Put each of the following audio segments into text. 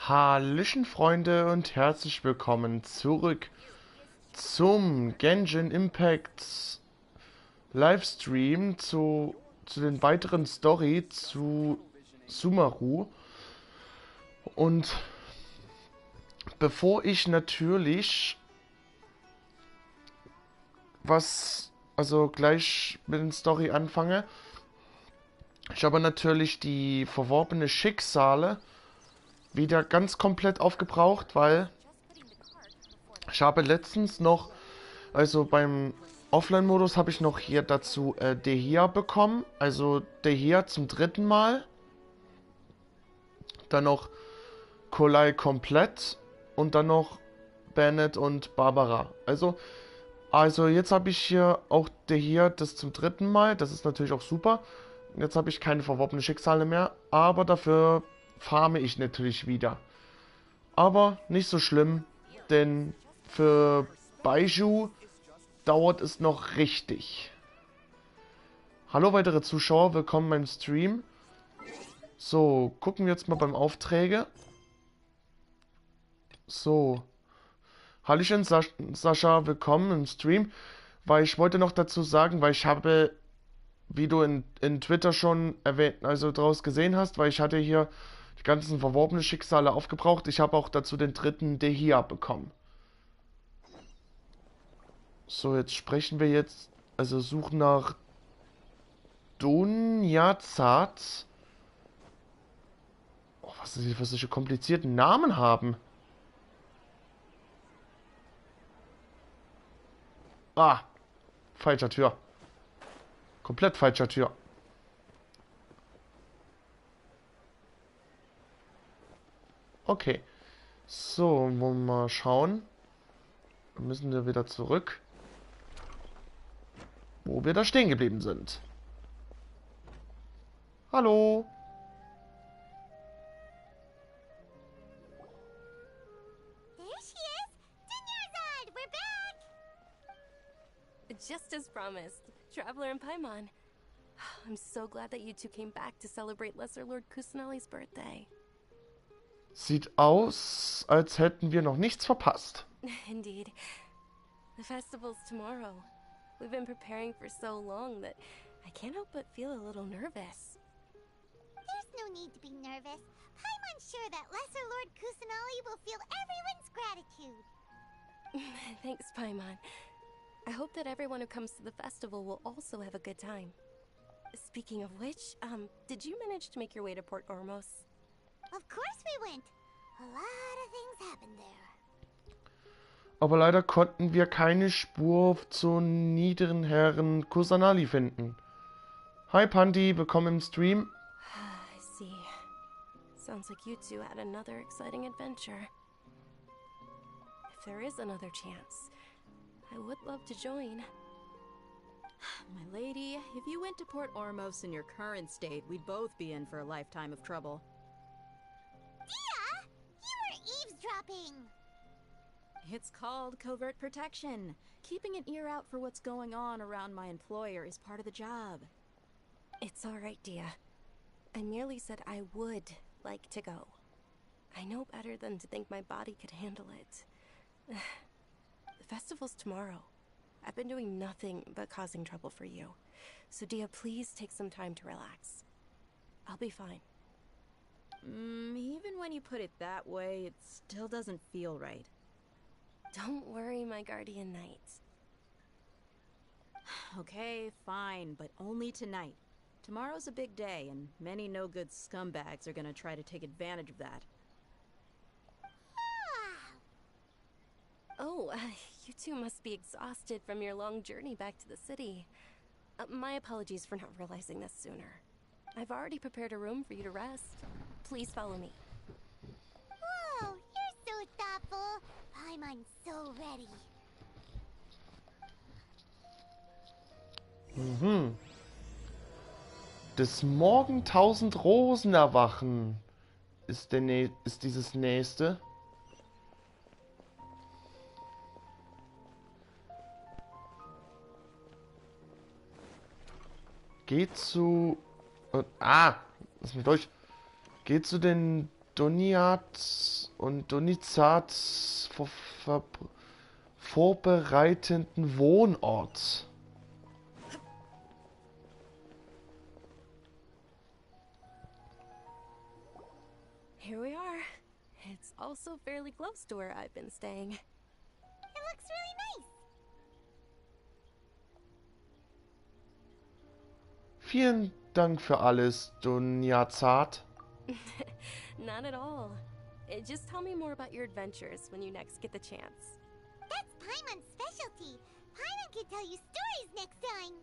Hallöchen Freunde und herzlich willkommen zurück zum Genshin Impact Livestream zu den weiteren Story zu Sumeru. Und bevor ich natürlich gleich mit der Story anfange, ich habe natürlich die verworbene Schicksale wieder ganz komplett aufgebraucht, weil ich habe letztens noch, also beim Offline-Modus habe ich noch hier dazu Dehia bekommen, also Dehia zum dritten Mal, dann noch Kolai komplett und dann noch Bennett und Barbara. Also jetzt habe ich hier auch Dehia das zum dritten Mal, das ist natürlich auch super. Jetzt habe ich keine verworbene Schicksale mehr, aber dafür farme ich natürlich wieder. Aber nicht so schlimm, denn für Baiju dauert es noch richtig. Hallo weitere Zuschauer, willkommen beim Stream. So, gucken wir jetzt mal beim Aufträge. So. Hallöchen Sascha, willkommen im Stream. Weil ich wollte noch dazu sagen, weil ich habe, wie du in Twitter schon erwähnt, also draus gesehen hast, weil ich hatte hier die ganzen verworbenen Schicksale aufgebraucht. Ich habe auch dazu den dritten Dehia bekommen. So, jetzt sprechen wir jetzt, also suchen nach Dunjazat. Oh, was die für solche komplizierten Namen haben. Ah, falscher Tür. Komplett falscher Tür. Okay. So, wollen wir mal schauen. Dann müssen wir wieder zurück, wo wir da stehen geblieben sind. Hallo. Just as promised, Traveler and Paimon. I'm so glad that you two came back to celebrate Lesser Lord Kusanali's birthday. Sieht aus, als hätten wir noch nichts verpasst. Indeed. The festival's tomorrow. We've been preparing for so long that I can't help but feel a little nervous. There's no need to be nervous. Paimon's sure that Lesser Lord Kusanali will feel everyone's gratitude. Thanks, Paimon. I hope that everyone who comes to the festival will also have a good time. Speaking of which, did you manage to make your way to Port Ormos? Of course we went. A lot of things happened there. Aber leider konnten wir keine Spur zu niederen Herren Kusanali finden. Hi Pandi, willkommen im Stream. I see. Sounds like you two had another exciting adventure. If there is another chance, I would love to join. My lady, if you went to Port Ormos in your current state, we'd both be in for a lifetime of trouble. Dia! You were eavesdropping! It's called covert protection. Keeping an ear out for what's going on around my employer is part of the job. It's all right, Dia. I merely said I would like to go. I know better than to think my body could handle it. The festival's tomorrow. I've been doing nothing but causing trouble for you. So Dia, please take some time to relax. I'll be fine. Even when you put it that way, it still doesn't feel right. Don't worry, my guardian knight. Okay, fine, but only tonight. Tomorrow's a big day, and many no-good scumbags are gonna try to take advantage of that. Oh, you two must be exhausted from your long journey back to the city. My apologies for not realizing this sooner. I've already prepared a room for you to rest. Please follow me. Whoa, you're so thoughtful. Paimon's so ready. Des Morgen 1000 Rosen erwachen ist dieses nächste. Geht zu... lass mich durch. Geht zu den Doniat und Donizat vorbereitenden Wohnort. Here we are. It's also fairly close to where I've been staying. It looks really nice. Vielen Dank für alles, Doniazat. Not at all. Just tell me more about your adventures when you next get the chance. That's Paimon's specialty. Paimon can tell you stories next time.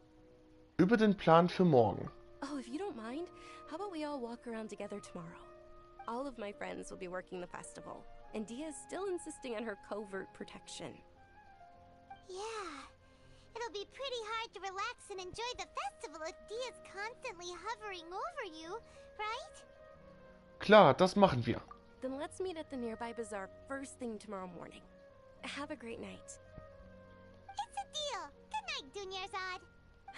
Über den Plan für morgen. Oh, if you don't mind, how about we all walk around together tomorrow? All of my friends will be working the festival, and Dia's still insisting on her covert protection. Yeah. It'll be pretty hard to relax and enjoy the festival if Dia's constantly hovering over you, right? Klar, das machen wir. Then let's meet at the nearby bazaar first thing tomorrow morning. Have a great night. It's a deal. Good night, Dunyarzad.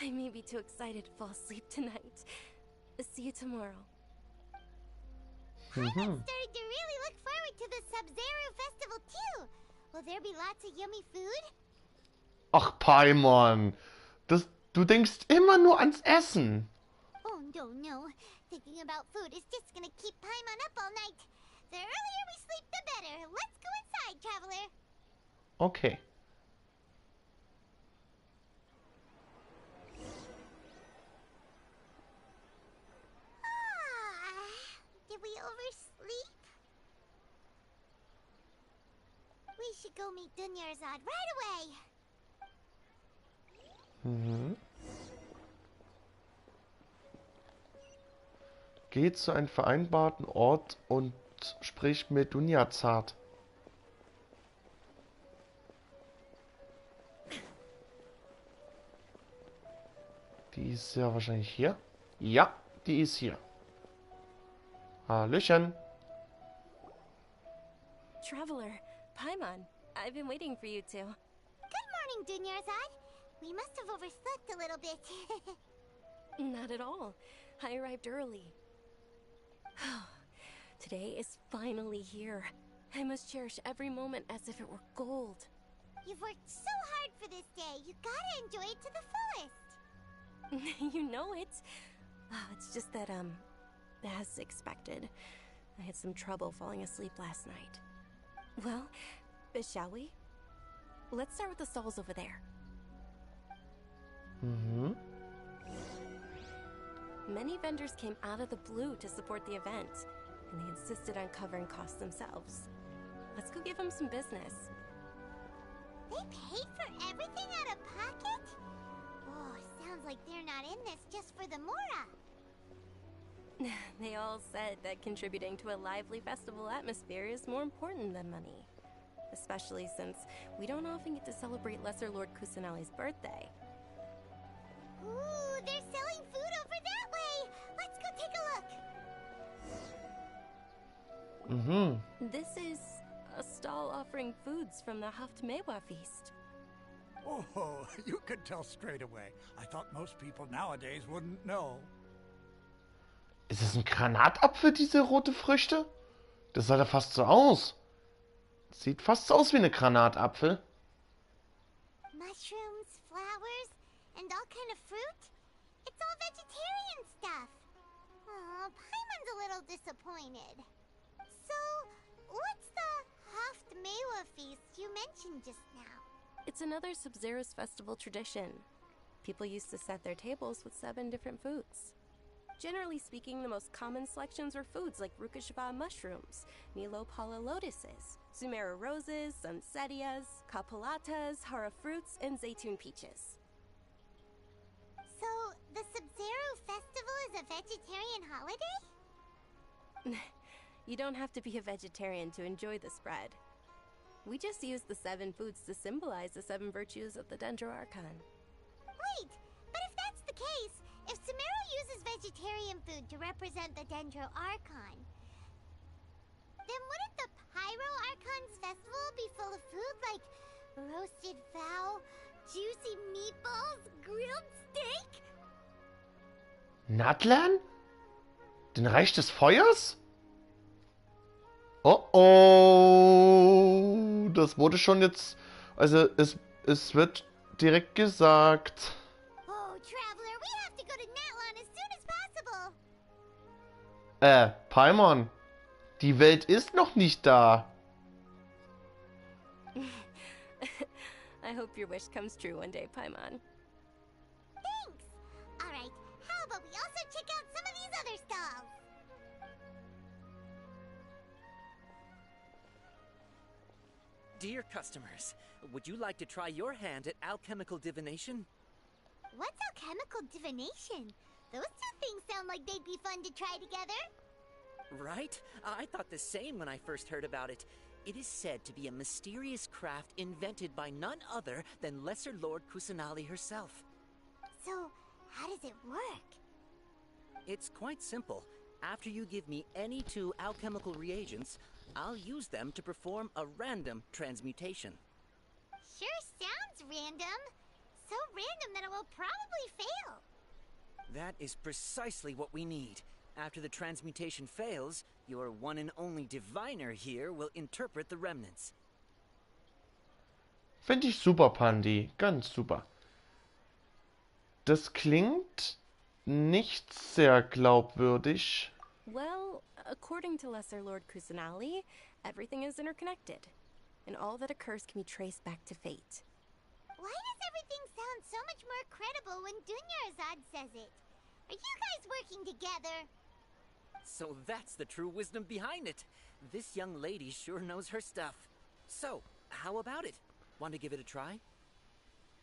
I may be too excited to fall asleep tonight. See you tomorrow. I'm starting to really look forward to the Sub-Zero festival too. Will there be lots of yummy food? Ach, Paimon. Du denkst immer nur ans Essen. Oh, no. Thinking about food is just gonna keep Paimon up all night. The earlier we sleep, the better. Let's go inside, traveler. Okay. Did we oversleep? We should go meet Dunyarzad right away. Geht zu einem vereinbarten Ort und spricht mit Dunyarzad. Die ist ja wahrscheinlich hier. Ja, die ist hier. Hallöchen. Traveler, Paimon, I've been waiting for you two. Good morning, Dunyarzad. We must have overslept a little bit. Not at all. I arrived early. Today is finally here. I must cherish every moment as if it were gold. You've worked so hard for this day. You gotta enjoy it to the fullest. You know it. It's just that, as expected, I had some trouble falling asleep last night. Well, shall we? Let's start with the stalls over there. Many vendors came out of the blue to support the event, and they insisted on covering costs themselves. Let's go give them some business. They paid for everything out of pocket? Oh, sounds like they're not in this just for the Mora. They all said that contributing to a lively festival atmosphere is more important than money. Especially since we don't often get to celebrate Lesser Lord Kusanali's birthday. Ooh, they're selling food over that way! Let's go take a look! This is a stall offering foods from the Haftmewa feast. Oh, you could tell straight away. I thought most people nowadays wouldn't know. Ist es ein Granatapfel, diese rote Früchte? Das sah da fast so aus. Sieht fast so aus wie eine Granatapfel. Mushrooms, flowers, and all kind of fruit? It's all vegetarian stuff. Aw, Paimon's a little disappointed. So, what's the Haftmewa feast you mentioned just now? It's another Sub-Zero's festival tradition. People used to set their tables with 7 different foods. Generally speaking, the most common selections were foods like Rukashaba mushrooms, Nilopala lotuses, Sumeru roses, Sunsetias, Kapulatas, Hara fruits, and Zaytun peaches. So, the Sub-Zero festival is a vegetarian holiday? You don't have to be a vegetarian to enjoy the spread. We just use the 7 foods to symbolize the 7 virtues of the Dendro Archon. Wait, but if that's the case, if Sumeru uses vegetarian food to represent the Dendro Archon, then wouldn't the Pyro Archon's festival be full of food like roasted fowl, juicy meatballs, grilled steak? Natlan? Den Reich des Feuers? Oh oh. Das wurde schon jetzt... Also es wird direkt gesagt. Oh, Traveler, we have to go to Natlan as soon as possible. Paimon. Die Welt ist noch nicht da. I hope your wish comes true one day, Paimon. Thanks. All right, how about we also check out some of these other stalls? Dear customers, would you like to try your hand at alchemical divination? What's alchemical divination? Those two things sound like they'd be fun to try together. Right? I thought the same when I first heard about it. It is said to be a mysterious craft invented by none other than Lesser Lord Kusanali herself. So, how does it work? It's quite simple. After you give me any 2 alchemical reagents, I'll use them to perform a random transmutation. Sure sounds random. So random that it will probably fail. That is precisely what we need. After the transmutation fails, your one and only diviner here will interpret the remnants. Finde ich super, Pandi. Ganz super. Das klingt nicht sehr glaubwürdig. Well, according to Lesser Lord Kusanali, everything is interconnected, and all that occurs can be traced back to fate. Why does everything sound so much more credible when Dunyarzad says it? Are you guys working together? So that's the true wisdom behind it. This young lady sure knows her stuff. So, how about it? Want to give it a try?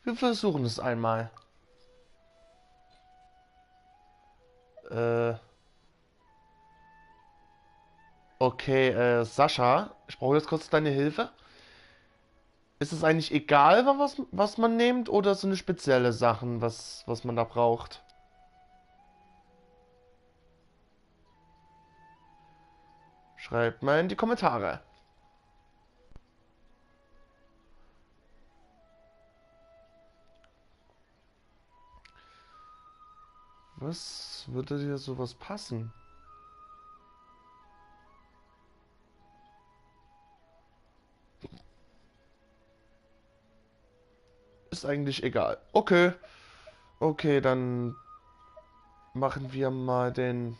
Wir versuchen es einmal. Okay, Sascha, ich brauche jetzt kurz deine Hilfe. Ist es eigentlich egal, was man nimmt, oder so eine spezielle Sachen, was man da braucht? Schreibt mal in die Kommentare. Was würde dir sowas passen? Ist eigentlich egal. Okay. Okay, dann machen wir mal den...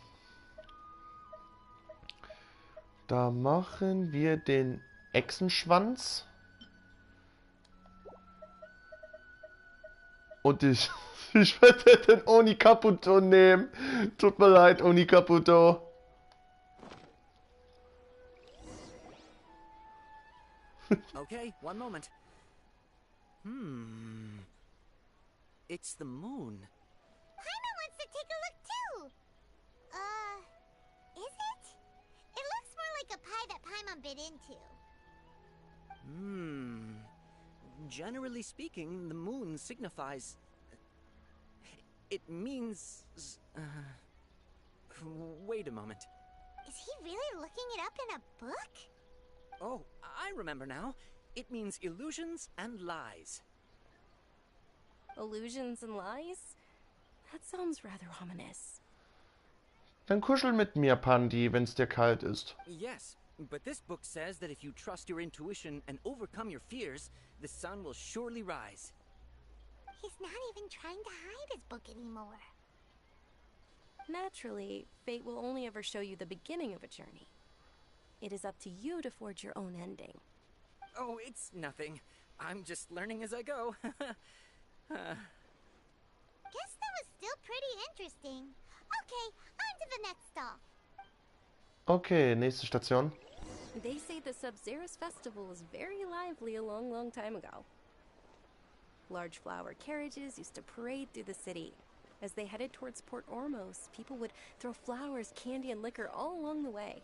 Da machen wir den Echsenschwanz. Und ich werde den Oni Caputo nehmen. Tut mir leid, Oni Caputo. Okay, one moment. It's the moon. Paimon wants to take a look too. Is it? It looks more like a pie that Paimon bit into. Generally speaking, the moon signifies... It means... Wait a moment. Is he really looking it up in a book? Oh, I remember now. It means illusions and lies. Illusions and lies? That sounds rather ominous. Dann kuschel mit mir, Pandi, wenn's dir kalt ist. Yes, but this book says that if you trust your intuition and overcome your fears, the sun will surely rise. He's not even trying to hide his book anymore. Naturally, fate will only ever show you the beginning of a journey. It is up to you to forge your own ending. Oh, it's nothing. I'm just learning as I go. Guess that was still pretty interesting. Okay, on to the next stall. Okay, nächste Station. They say the Sub-Zerus festival was very lively a long, long time ago. Large flower carriages used to parade through the city. As they headed towards Port Ormos, people would throw flowers, candy, and liquor all along the way.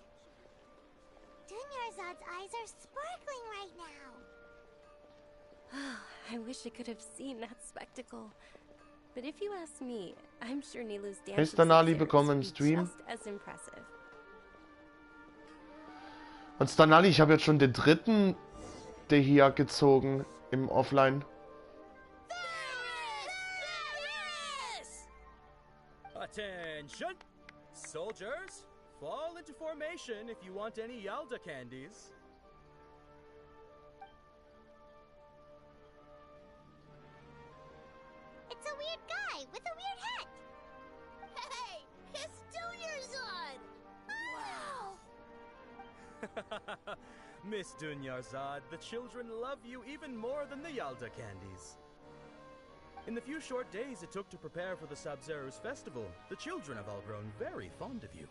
Dunyarzad's eyes are sparkling right now. I wish I could have seen that spectacle. But if you ask me, I'm sure Nilu's dance Ist Stanali bekommen im just Stream? as impressive. Und Stanali, ich habe jetzt schon den dritten der hier gezogen im Offline. Attention! Soldiers, fall into formation if you want any Yalda candies. It's a weird guy with a weird hat. Hey, it's Dunyarzad! Wow! Miss Dunyarzad, the children love you even more than the Yalda candies. In the few short days it took to prepare for the Sabzeruz festival, the children have all grown very fond of you.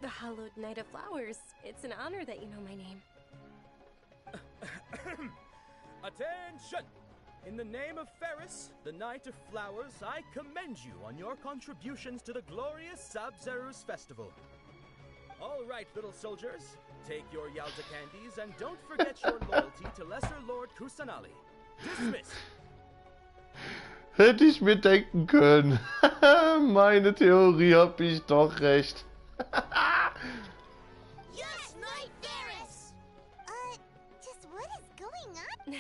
The Hallowed Knight of Flowers. It's an honor that you know my name. Attention! In the name of Ferris, the Knight of Flowers, I commend you on your contributions to the glorious Sabzeruz festival. All right, little soldiers, take your Yalda candies and don't forget your loyalty to Lesser Lord Kusanali. Dismissed! Hätte ich mir denken können. Meine Theorie hab ich doch recht. Yes, Knight Ferris! Just what is going on?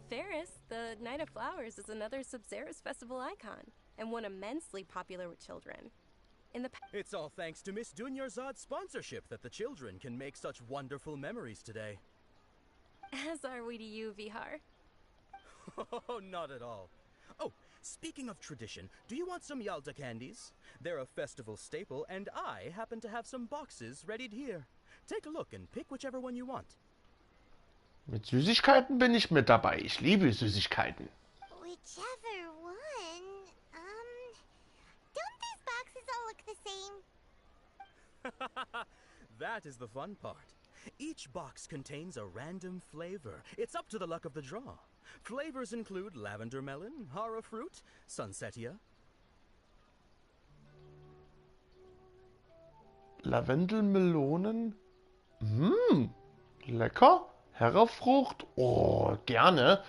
Ferris, the Knight of Flowers, is another Sabzeruz festival icon, and one immensely popular with children. In the It's all thanks to Miss Dunyarzad's sponsorship that the children can make such wonderful memories today. As are we to you, Vihar. Oh, not at all. Oh, speaking of tradition, do you want some Yalda candies? They're a festival staple, and I happen to have some boxes readied here. Take a look and pick whichever one you want. Mit Süßigkeiten bin ich mit dabei. Ich liebe Süßigkeiten. Whichever one. Don't these boxes all look the same? That is the fun part. Each box contains a random flavor. It's up to the luck of the draw. Flavors include lavender melon, hara fruit, sunsetia. Lavendelmelonen? Lecker. Herrefrucht? Oh, gerne.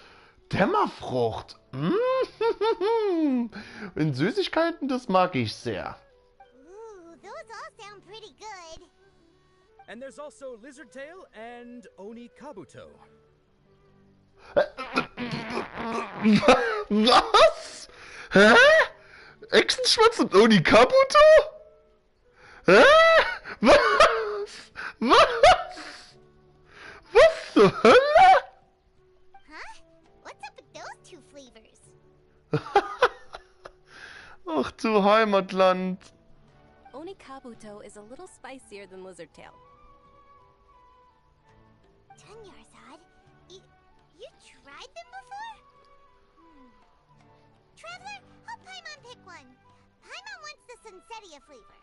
Dämmerfrucht. In Süßigkeiten, das mag ich sehr. Ooh, those all sound pretty good. And there's also lizard tail and oni kabuto. Was? Hä? Echsenschwanz und Onikabuto? Hä? Was? Was? Was zur Hölle? Huh? What's up with those two flavors? Ach du Heimatland. Onikabuto is a little spicier than Lizardtail. Dunyarzad, you tried them before? Traveler, help Paimon pick one. Paimon wants the Sunsetia flavor.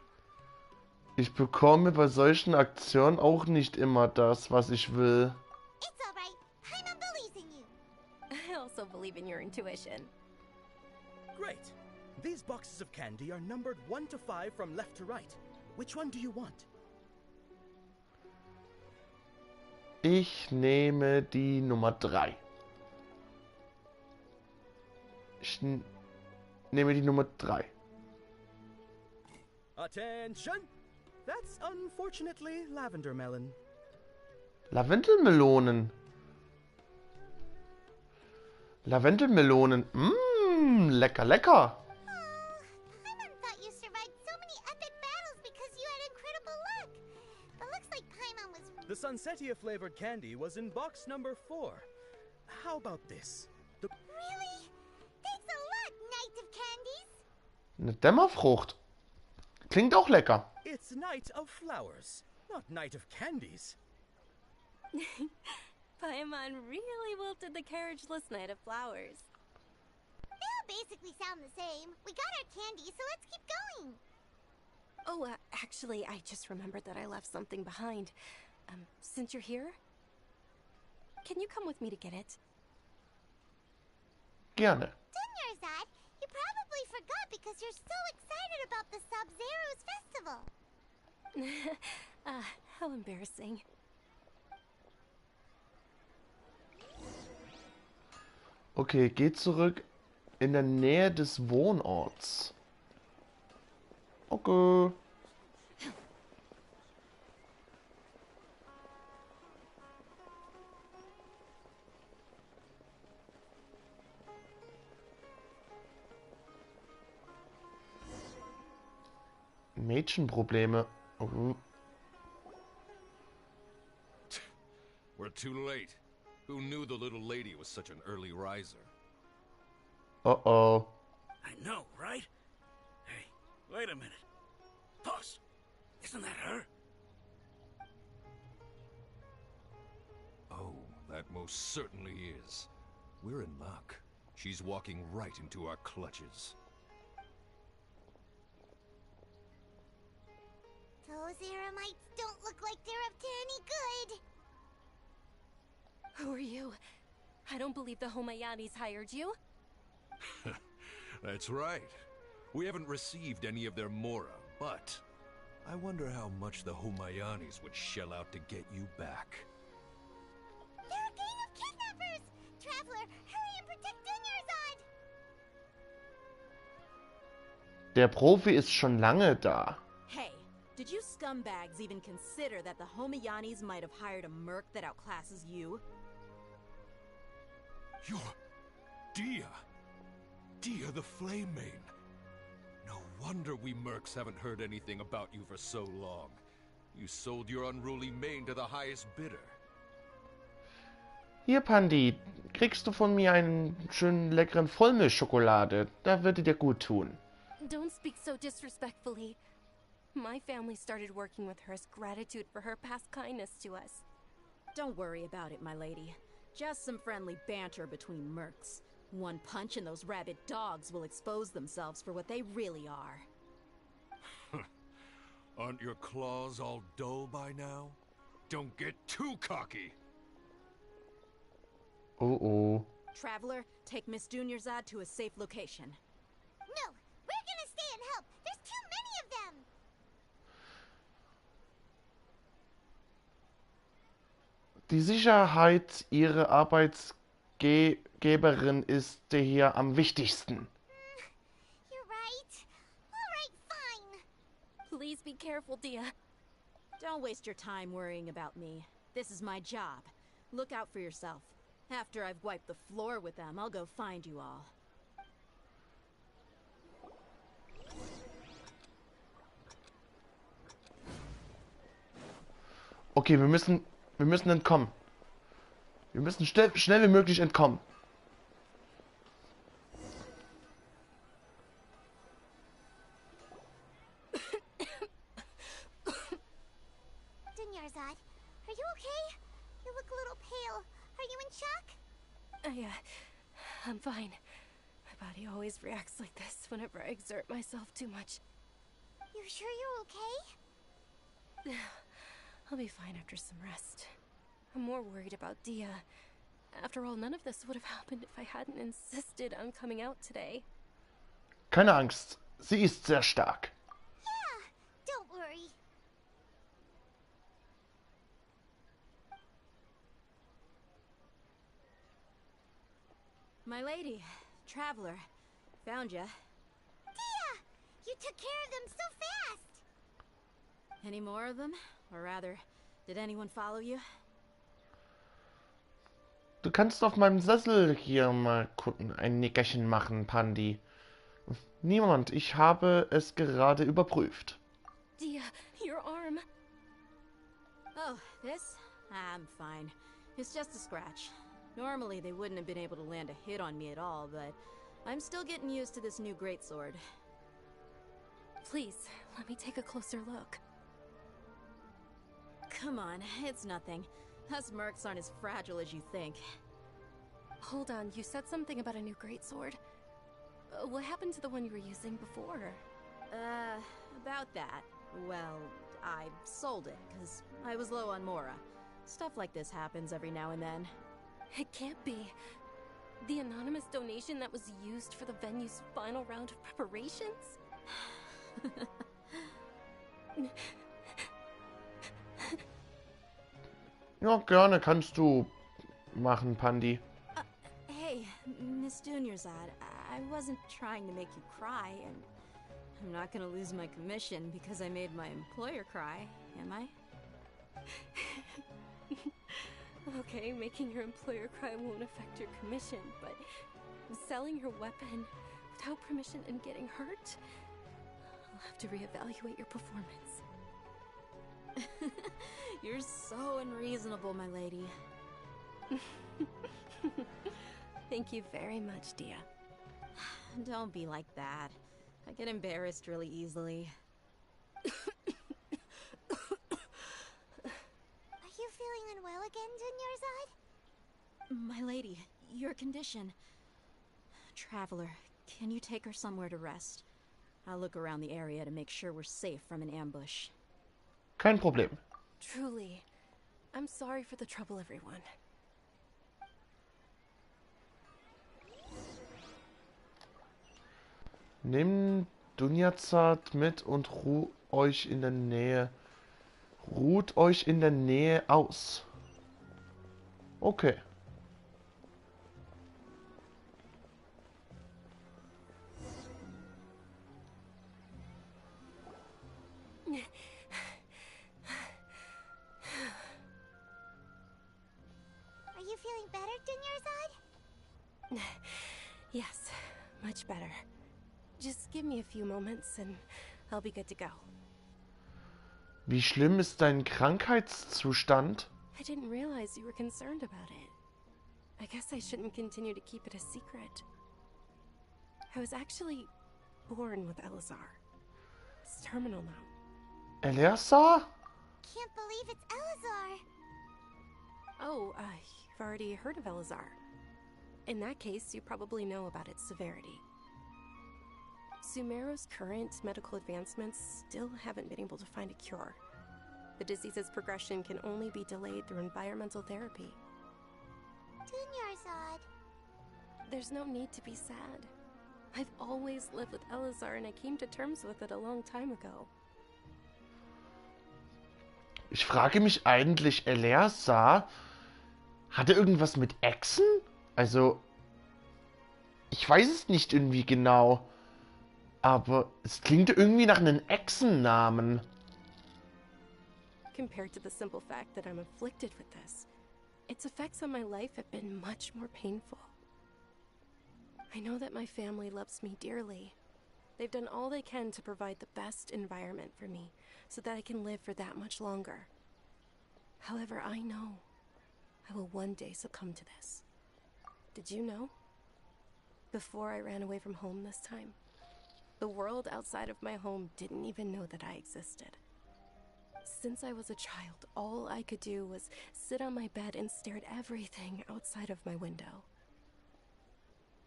Ich bekomme bei solchen Aktionen auch nicht immer das, was ich will. It's alright. Paimon believes in you. I also believe in your intuition. Great. These boxes of candy are numbered 1 to 5 from left to right. Which one do you want? Ich nehme die Nummer 3. Ich nehme die Nummer 3. Attention! That's unfortunately lavender melon. Lavendelmelonen. Lavendelmelonen. Lecker, lecker. Paimon thought you survived so many epic battles because you had incredible luck. But looks like Paimon was... The sunsetia flavored candy was in box number 4. How about this? Really? Thanks a lot, Knight of Candies. Eine Dämmerfrucht. Klingt auch lecker. It's Knight of Flowers, not Knight of Candies. Paimon really wilted the carriageless Knight of Flowers. They all basically sound the same. We got our candy, so let's keep going. Oh, actually, I just remembered that I left something behind. Since you're here, can you come with me to get it? Gerne. Dunyarzad, you probably forgot because you're so excited about the Sabzeruz festival. How embarrassing. Okay, geht zurück in der Nähe des Wohnorts. Okay. Mädchenprobleme. Oh, We're too late. Who knew the little lady was such an early riser? oh. I know, right? Hey, wait a minute. Boss, isn't that her? Oh, that most certainly is. We're in luck. She's walking right into our clutches. Those Eremites don't look like they're up to any good. Who are you? I don't believe the Homayanis hired you. That's right. We haven't received any of their mora, but I wonder how much the Homayanis would shell out to get you back. They're a gang of kidnappers! Traveler, hurry and protect Dunyarzad! Der Profi ist schon lange da. Hey, did you scumbags even consider that the Homayanis might have hired a merc that outclasses you? You're... Dia! Dia the Flame Main! No wonder we mercs haven't heard anything about you for so long. You sold your unruly mane to the highest bidder. Hier, Pandi, kriegst du von mir einen schönen leckeren Vollmilchschokolade. Da würde dir gut tun. Don't speak so disrespectfully. My family started working with her as gratitude for her past kindness to us. Don't worry about it, my lady. Just some friendly banter between mercs. One punch and those rabid dogs will expose themselves for what they really are. Aren't your claws all dull by now? Don't get too cocky! Oh. Traveler, take Miss Dunyarzad to a safe location. No, we're gonna stay and help. There's too many of them. Die Sicherheit ihrer Arbeitgeberin ist hier am wichtigsten. You're right. All right, fine. Please be careful, Dia. Don't waste your time worrying about me. This is my job. Look out for yourself. After I've wiped the floor with them, I'll go find you all. Okay, wir müssen entkommen. Wir müssen schnell wie möglich entkommen. Dunyarzad, are you okay? You look a little pale. Are you in shock? I'm fine. My body always reacts like this whenever I exert myself too much. You sure you're okay? I'll be fine after some rest. I'm more worried about Dia. After all, none of this would have happened if I hadn't insisted on coming out today. Keine Angst, sie ist sehr stark. Yeah, don't worry. My lady, traveler, found ya. Dia! You took care of them so fast! Any more of them? Or rather, did anyone follow you? Du kannst auf meinem Sessel hier mal gucken, ein Nickerchen machen, Pandi. Niemand, ich habe es gerade überprüft. Dia, your arm. Oh, this? I'm fine. It's just a scratch. Normally, they wouldn't have been able to land a hit on me at all, but I'm still getting used to this new greatsword. Please, let me take a closer look. Come on, it's nothing. Us mercs aren't as fragile as you think. Hold on, you said something about a new greatsword. What happened to the one you were using before? About that. Well, I sold it, because I was low on mora. Stuff like this happens every now and then. It can't be. The anonymous donation that was used for the venue's final round of preparations? Ja, gerne kannst du machen, Pandi. Hey, Miss Dunyarzad, I wasn't trying to make you cry, and I'm not gonna lose my commission because I made my employer cry, am I? Okay, making your employer cry won't affect your commission, but selling your weapon without permission and getting hurt? I'll have to reevaluate your performance. You're so unreasonable, my lady. Thank you very much, Dia. Don't be like that. I get embarrassed really easily. Are you feeling unwell again, Dunyarzad? My lady, your condition. Traveler, can you take her somewhere to rest? I'll look around the area to make sure we're safe from an ambush. Kein Problem. Truly. I'm sorry for the trouble, everyone. Nehmt Dunyarzad mit und ruht euch in der Nähe. Ruht euch in der Nähe aus. Okay. Are you feeling better, Dunyarzad? Yes, much better. Just give me a few moments and I'll be good to go. Wie schlimm ist dein Krankheitszustand? I didn't realize you were concerned about it. I guess I shouldn't continue to keep it a secret. I was actually born with Elazar. It's terminal now. Eleazar? Can't believe it's Elazar. Oh, you've already heard of Elazar. In that case, you probably know about its severity. Sumeru's current medical advancements still haven't been able to find a cure. The disease's progression can only be delayed through environmental therapy. Dunyarzad. There's no need to be sad. I've always lived with Elazar and I came to terms with it a long time ago. Ich frage mich eigentlich, Eleazar, hat er irgendwas mit Echsen? Also, ich weiß es nicht irgendwie genau. Aber es klingt irgendwie nach einem Echsennamen. Compared to the simple fact that I'm afflicted with this, its effects on my life have been much more painful. I know that my family loves me dearly. They've done all they can to provide the best environment for me, so that I can live for that much longer. However, I know I will one day succumb to this. Did you know? Before I ran away from home this time, the world outside of my home didn't even know that I existed. Since I was a child, all I could do was sit on my bed and stare at everything outside of my window.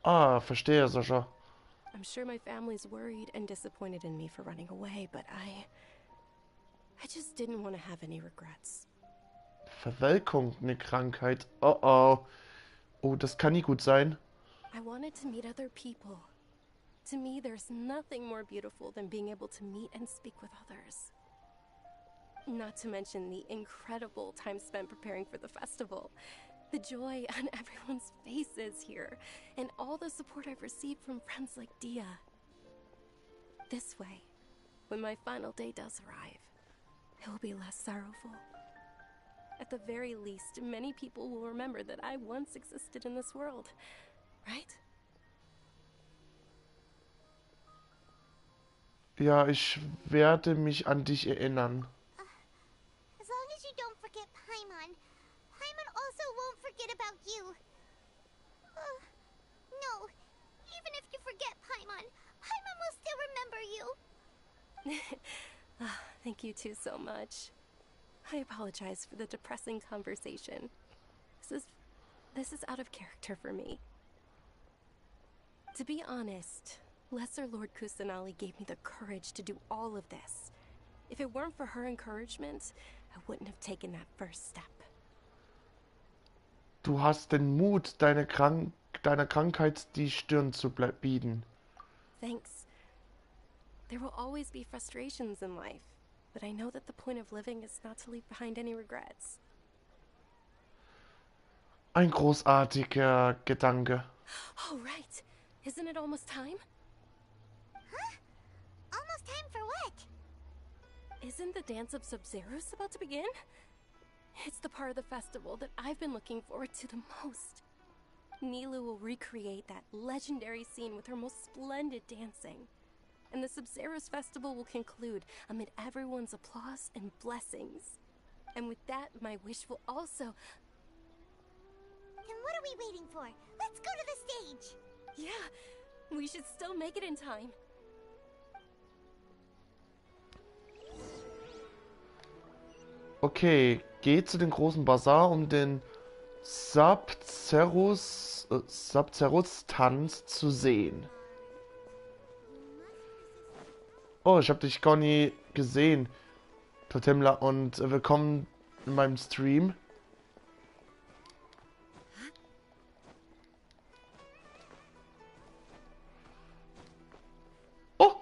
Ah, verstehe, Sascha. I'm sure my family's worried and disappointed in me for running away, but I just didn't want to have any regrets. Verwelkung, eine Krankheit. Oh oh. Oh, das kann nicht gut sein. I wanted to meet other people. To me, there's nothing more beautiful than being able to meet and speak with others. Not to mention the incredible time spent preparing for the festival. The joy on everyone's faces here, and all the support I've received from friends like Dia. This way, when my final day does arrive, it will be less sorrowful. At the very least, many people will remember that I once existed in this world, right? Ja, ich werde mich an dich erinnern. As long as you don't forget Paimon, Paimon also won't forget about you. No, even if you forget Paimon, Paimon will still remember you. Thank you two so much. I apologize for the depressing conversation. This is out of character for me. To be honest, Lesser Lord Kusanali gave me the courage to do all of this. If it weren't for her encouragement, I wouldn't have taken that first step. Du hast den Mut, deiner Krankheit die Stirn zu bieten. Thanks. There will always be frustrations in life, but I know that the point of living is not to leave behind any regrets. Ein großartiger Gedanke. Oh, right. Isn't it almost time? Huh? Almost time for what? Isn't the dance of Sub-Zeros about to begin? It's the part of the festival that I've been looking forward to the most. Nilu will recreate that legendary scene with her most splendid dancing. and the Sub-Zero's festival will conclude amid everyone's applause and blessings. And with that, my wish will also... Then what are we waiting for? Let's go to the stage! Yeah, we should still make it in time. Okay, geht zu den großen Bazar, um den Sub-Zerus-Tanz zu sehen. Oh, ich habe dich gar nie gesehen, Totemla, und willkommen in meinem Stream. Oh!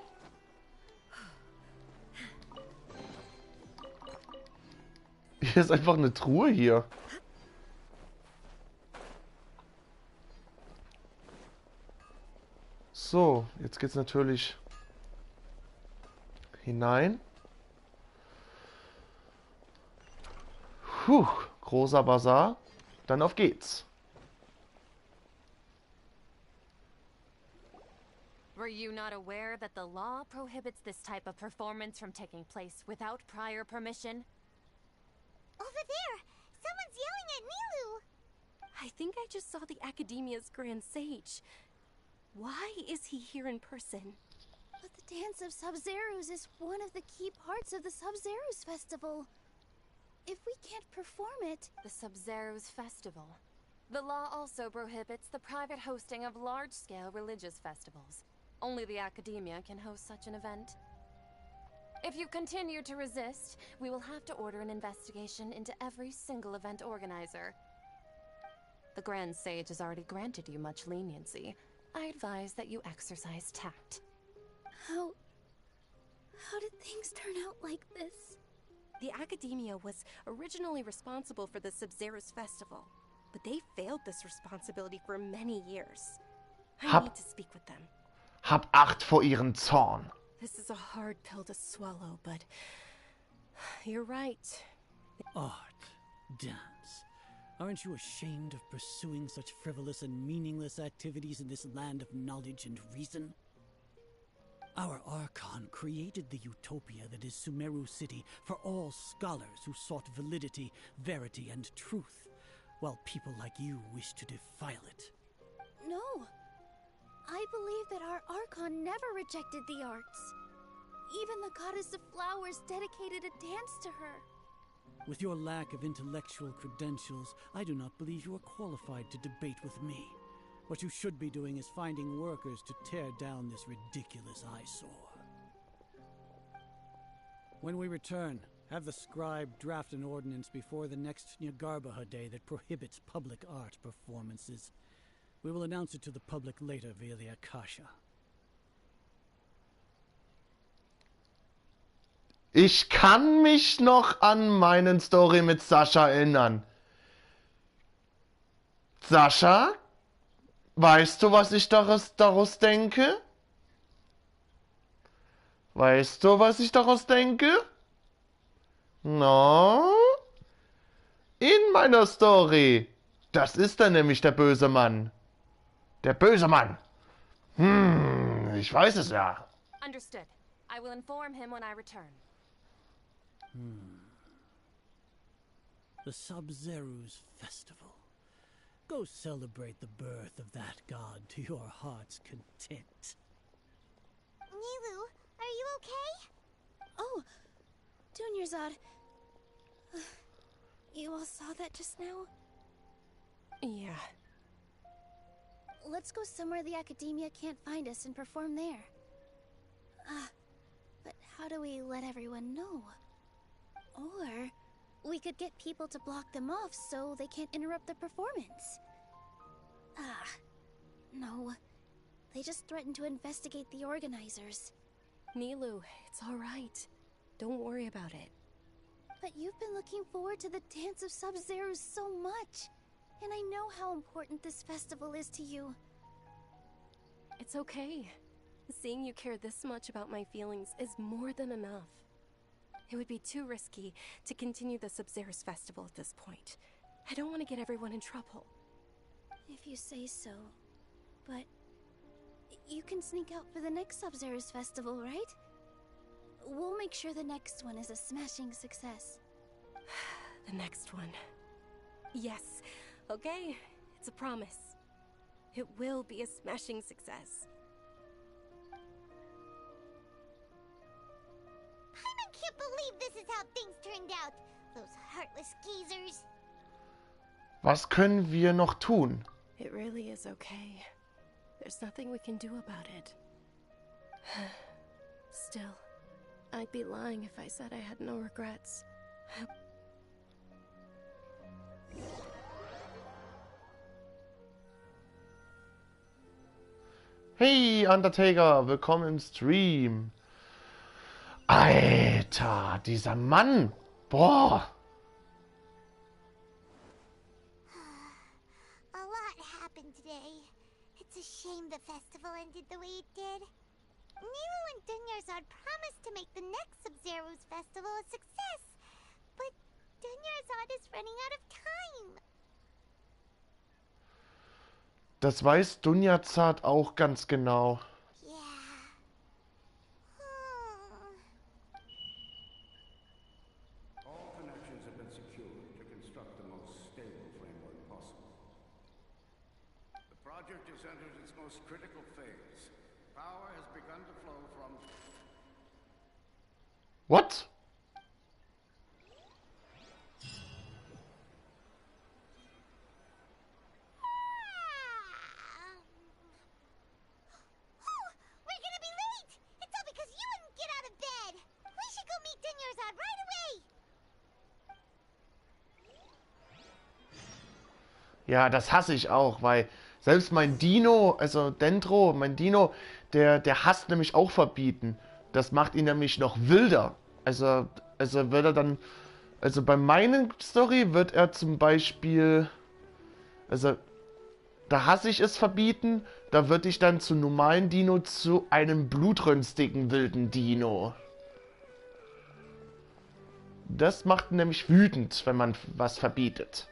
Hier ist einfach eine Truhe hier. So, jetzt geht's natürlich hinein. Puh, großer Bazar. Dann auf geht's. Were you not aware that the law prohibits this type of performance from taking place without prior permission? Over there! Someone's yelling at Nilu! I think I just saw the Academia's Grand Sage. Why is he here in person? But the Dance of Sub-Zerus is one of the key parts of the Sub-Zerus festival. If we can't perform it... The Sub-Zerus festival. The law also prohibits the private hosting of large-scale religious festivals. Only the Academia can host such an event. If you continue to resist, we will have to order an investigation into every single event organizer. The Grand Sage has already granted you much leniency. I advise that you exercise tact. How did things turn out like this? The Academia was originally responsible for the Sub-Zerus festival, but they failed this responsibility for many years. I need to speak with them. Hab Acht vor ihren Zorn. This is a hard pill to swallow, but you're right. Art, dance. Aren't you ashamed of pursuing such frivolous and meaningless activities in this land of knowledge and reason? Our Archon created the utopia that is Sumeru City for all scholars who sought validity, verity, and truth, while people like you wish to defile it. No. I believe that our Archon never rejected the arts. Even the Goddess of Flowers dedicated a dance to her. With your lack of intellectual credentials, I do not believe you are qualified to debate with me. What you should be doing is finding workers to tear down this ridiculous eyesore. When we return, have the scribe draft an ordinance before the next Nyargarbaha Day that prohibits public art performances. We will announce it to the public later via the Akasha. Ich kann mich noch an meinen Story mit Sascha erinnern. Sascha, weißt du, was ich daraus denke? Weißt du, was ich daraus denke? No? In meiner Story. Das ist dann nämlich der böse Mann. Der böse Mann. Ich weiß es ja. Understood. I will inform him when I return. The Sub-Zerus Festival. Go celebrate the birth of that god to your heart's content. Nilu, are you okay? Oh, Dunyarzad. You all saw that just now? Yeah. Let's go somewhere the Academia can't find us and perform there. But how do we let everyone know? Or we could get people to block them off so they can't interrupt the performance. No. They just threatened to investigate the organizers. Nilu, it's all right. Don't worry about it. But you've been looking forward to the Dance of Sub-Zerus so much. And I know how important this festival is to you. It's okay. Seeing you care this much about my feelings is more than enough. It would be too risky to continue the Sub-Zerus festival at this point. I don't want to get everyone in trouble. If you say so. But You can sneak out for the next Sub-Zero's festival, right? We'll make sure the next one is a smashing success. The next one. Yes. Okay. It's a promise. It will be a smashing success. I can't believe this is how things turned out. Those heartless geezers. Was können wir noch tun? It really is okay. There's nothing we can do about it. Still, I'd be lying if I said I had no regrets. Hey Undertaker, willkommen im Stream. Alter, dieser Mann. Boah. A lot happened today. It's a shame the festival ended the way it did. Nero and Dunyarzad promised to make the next Sub-Zero's festival a success. But Dunyarzad is running out of time. Das weiß Dunyarzad auch ganz genau. All connections have been secured to construct the most stable framework possible. The project has entered its most critical phase. Power has begun to flow from... What? Ja, das hasse ich auch, weil selbst mein Dino, also Dendro, mein Dino, der hasst nämlich auch verbieten. Das macht ihn nämlich noch wilder. Also wird er dann, also bei meinen Story wird er zum Beispiel, also da hasse ich es verbieten, da würde ich dann zu normalen Dino zu einem blutrünstigen wilden Dino. Das macht nämlich wütend, wenn man was verbietet.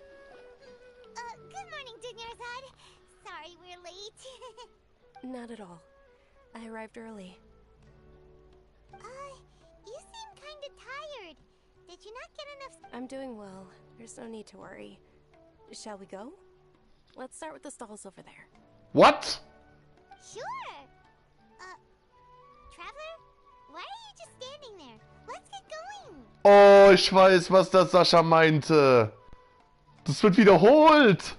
Not at all. I arrived early. You seem kinda tired. Did you not get enough? I'm doing well. There's no need to worry. Shall we go? Let's start with the stalls over there. What? Sure. Traveler? Why are you just standing there? Let's get going. Oh, ich weiß, was das Sascha meinte. Das wird wiederholt.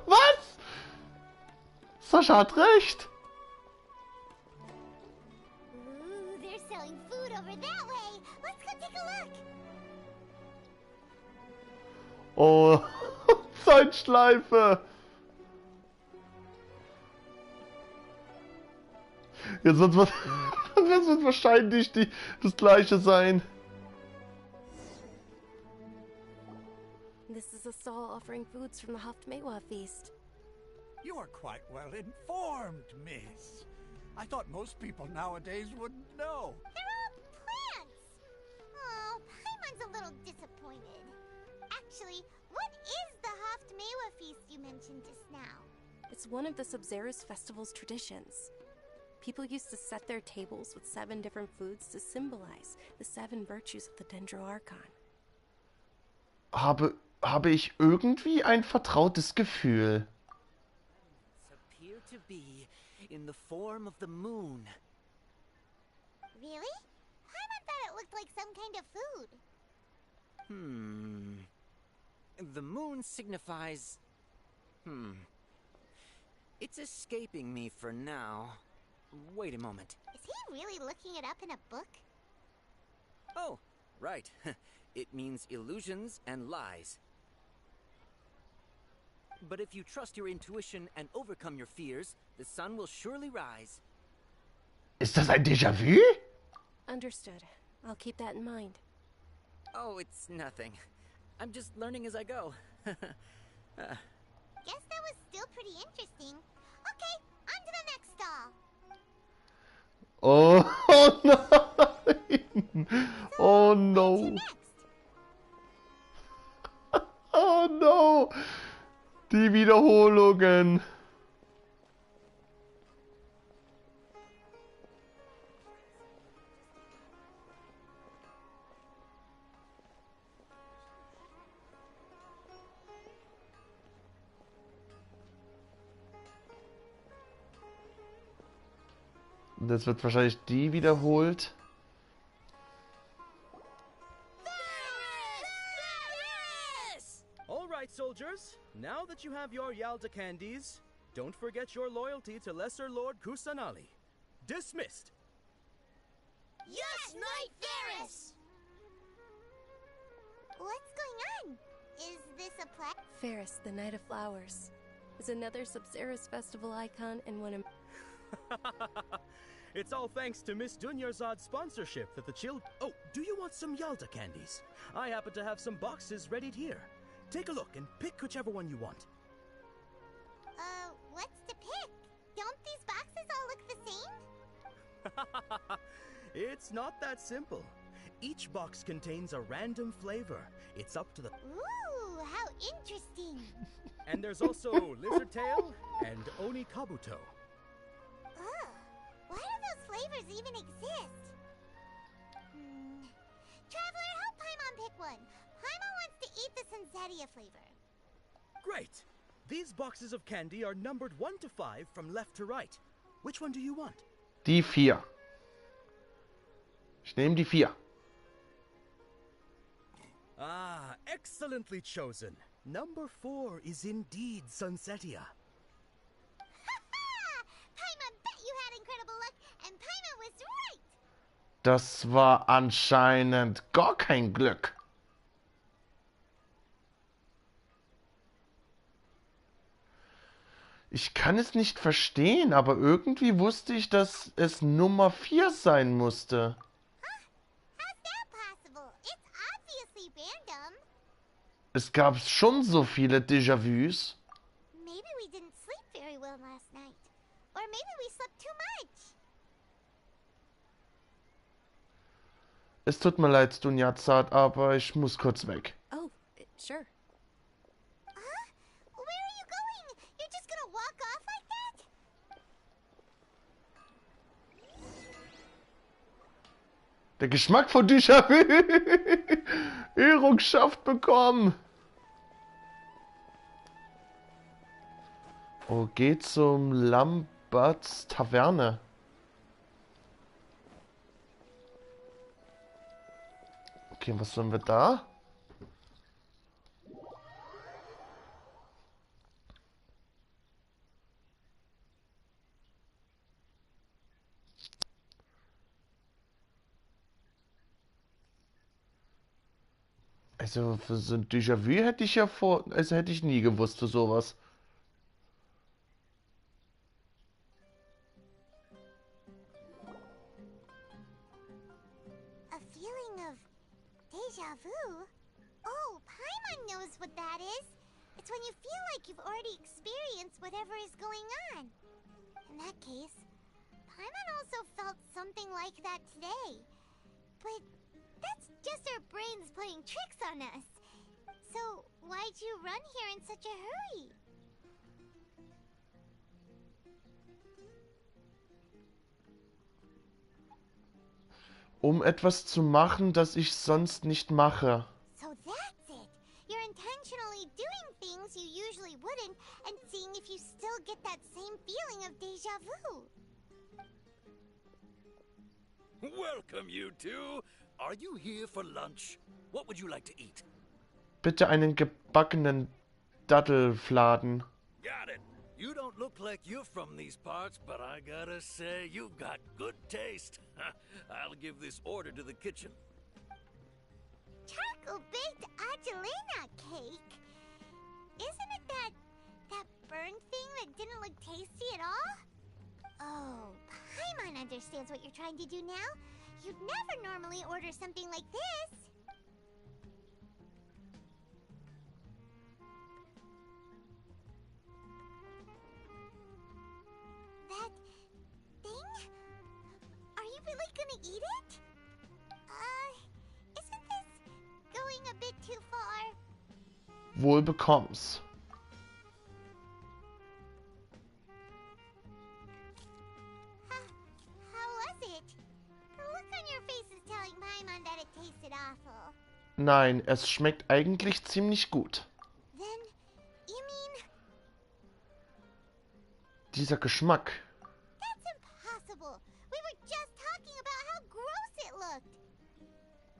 Was? Sascha hat recht. Ooh, they're selling food over that way. Let's go take a look. Oh, Zeitschleife. Jetzt wird wahrscheinlich das gleiche sein. This is a stall offering foods from the Haftmewa feast. You are quite well informed, miss. I thought most people nowadays wouldn't know. They're all plants! Oh, Paimon's a little disappointed. Actually, what is the Haftmewa feast you mentioned just now? It's one of the Sub-Zero's festival's traditions. People used to set their tables with 7 different foods to symbolize the 7 virtues of the Dendro Archon. Habe ich irgendwie ein vertrautes Gefühl. Appear to be in the form of the moon. Really? Paimon thought it looked like some kind of food. The moon signifies... It's escaping me for now. Wait a moment. Is he really looking it up in a book? Oh, right. It means illusions and lies. But if you trust your intuition and overcome your fears, the sun will surely rise. Ist das ein Déjà-vu? Understood. I'll keep that in mind. Oh, it's nothing. I'm just learning as I go. Guess that was still pretty interesting. Okay, on to the next stall. Oh nein! Oh no! Oh no! Und jetzt wird wahrscheinlich die wiederholt. All right, soldiers. Now that you have your Yalda candies, don't forget your loyalty to Lesser Lord Kusanali. Dismissed. Yes, Knight Ferris! What's going on? Is this a play? Ferris, the Knight of Flowers, is another Sabzeruz festival icon and one of... It's all thanks to Miss Dunyarzad's sponsorship that the Oh, do you want some Yalda candies? I happen to have some boxes readied here. Take a look and pick whichever one you want. What's to pick? Don't these boxes all look the same? It's not that simple. Each box contains a random flavor. It's up to the... Ooh, how interesting. And there's also Lizard Tail and Oni Kabuto. Ugh, why do those flavors even exist? Traveler, help Paimon pick one. Paimon wants to eat the Sunsetia flavor. Great! These boxes of candy are numbered 1 to 5 from left to right. Which one do you want? Die 4. Ich nehme die 4. Ah, excellently chosen. Number 4 is indeed Sunsetia. Ha! Paimon bet you had incredible luck, and Paimon was right! Das war anscheinend gar kein Glück. Ich kann es nicht verstehen, aber irgendwie wusste ich, dass es Nummer 4 sein musste. How's that possible? It's obviously random. Es gab schon so viele Déjà-vus. Maybe we didn't sleep very well last night. Or maybe we slept too much. Es tut mir leid, Dunyarzad, aber ich muss kurz weg. Oh, sure. Huh? Where are you going? You're just gonna walk off like that? Der Geschmack von Déjà-vu. Errungenschaft bekommen. Oh, geht zum Lamberts Taverne. Okay, was sollen wir da? Also für so ein Déjà-vu hätte ich ja hätte ich nie gewusst für sowas. A feeling of deja vu? Oh, Paimon knows what that is. It's when you feel like you've already experienced whatever is going on. In that case, Paimon also felt something like that today. But that's just our brains playing tricks on us. So, why'd you run here in such a hurry? Um etwas zu machen, das ich sonst nicht mache. So that's it. You're intentionally doing things you usually wouldn't and seeing if you still get that same feeling of deja vu. Welcome, you two. Are you here for lunch? What would you like to eat? Bitte einen gebackenen Dattelfladen. Got it. You don't look like you're from these parts, but I gotta say, you got good taste. I'll give this order to the kitchen. Charcoal-baked Angelina cake? Isn't it that burned thing that didn't look tasty at all? Oh, Paimon understands what you're trying to do now. You'd never normally order something like this. That thing? Are you really gonna eat it? Isn't this going a bit too far? Wohl bekomm's. How was it? The look on your face is telling Paimon that it tasted awful. Nein, es schmeckt eigentlich ziemlich gut. Then, you mean... Dieser Geschmack. That's impossible. We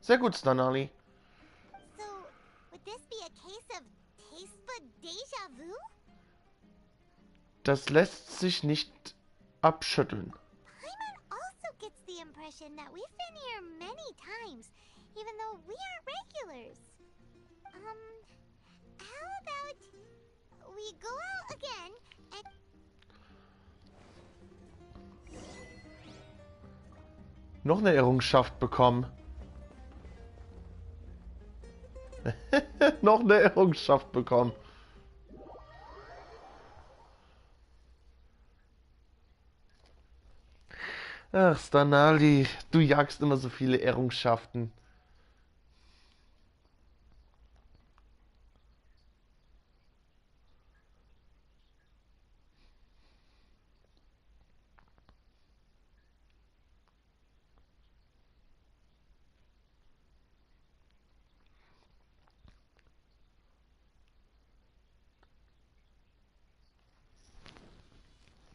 Sehr gut, Stanali. So, would this be a case of taste bud deja vu? Das lässt sich nicht abschütteln. Paimon also gets the impression that we've been here many times, even though we aren't regulars. How about we go out again and... Noch eine Errungenschaft bekommen. Noch eine Errungenschaft bekommen. Ach, Stanali, du jagst immer so viele Errungenschaften.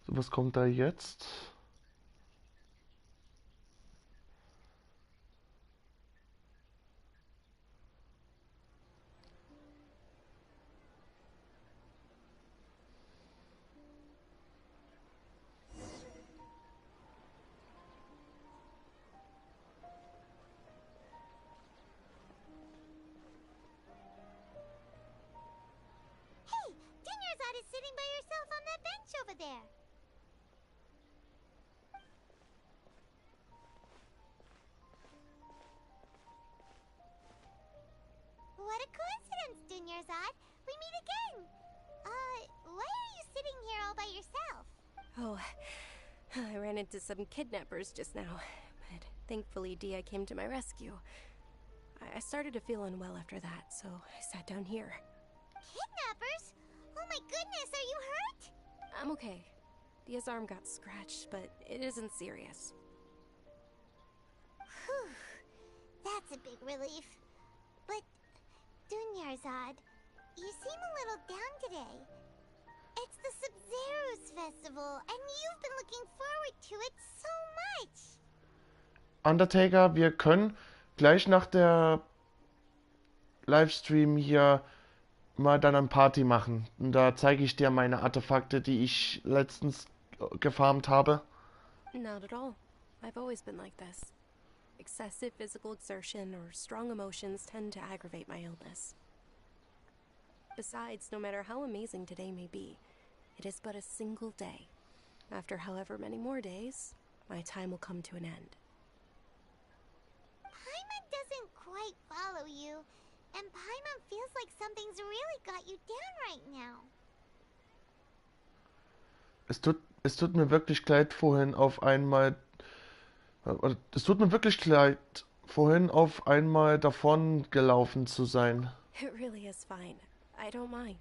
So, was kommt da jetzt? Hey, Dinyarzad is sitting by herself on that bench over there. What a coincidence, Dinyarzad. We meet again. Why are you sitting here all by yourself? Oh, I ran into some kidnappers just now, but thankfully Dia came to my rescue. I started to feel unwell after that, so I sat down here. Kidnappers? Oh my goodness, are you hurt? I'm okay. Dia's arm got scratched, but it isn't serious. Whew. That's a big relief. But, Dunyarzad, you seem a little down today. It's the Sub-Zero's festival, and you've been looking forward to it so much. Undertaker, wir können gleich nach der Livestream hier mal dann eine Party machen. Und da zeige ich dir meine Artefakte, die ich letztens gefarmt habe. Not at all. I've always been like this. Excessive physical exertion or strong emotions tend to aggravate my illness. Besides, no matter how amazing today may be, it is but a single day. After however many more days, my time will come to an end. Paimon doesn't quite follow you, and Paimon feels like something's really got you down right now. Es tut mir wirklich leid, vorhin auf einmal... Es tut mir wirklich leid, vorhin auf einmal davon gelaufen zu sein. It really is fine. I don't mind.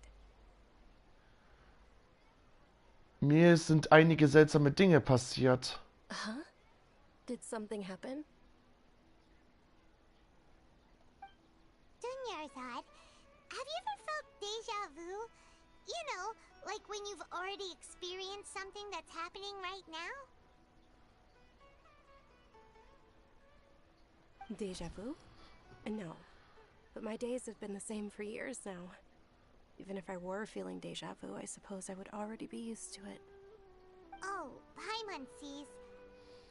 Mir sind einige seltsame Dinge passiert. Huh? Did something happen? Dunyarzad, have you ever felt deja vu? You know, like when you've already experienced something that's happening right now? Deja vu? No. But my days have been the same for years now. Even if I were feeling deja vu, I suppose I would already be used to it. Oh, Paimon sees.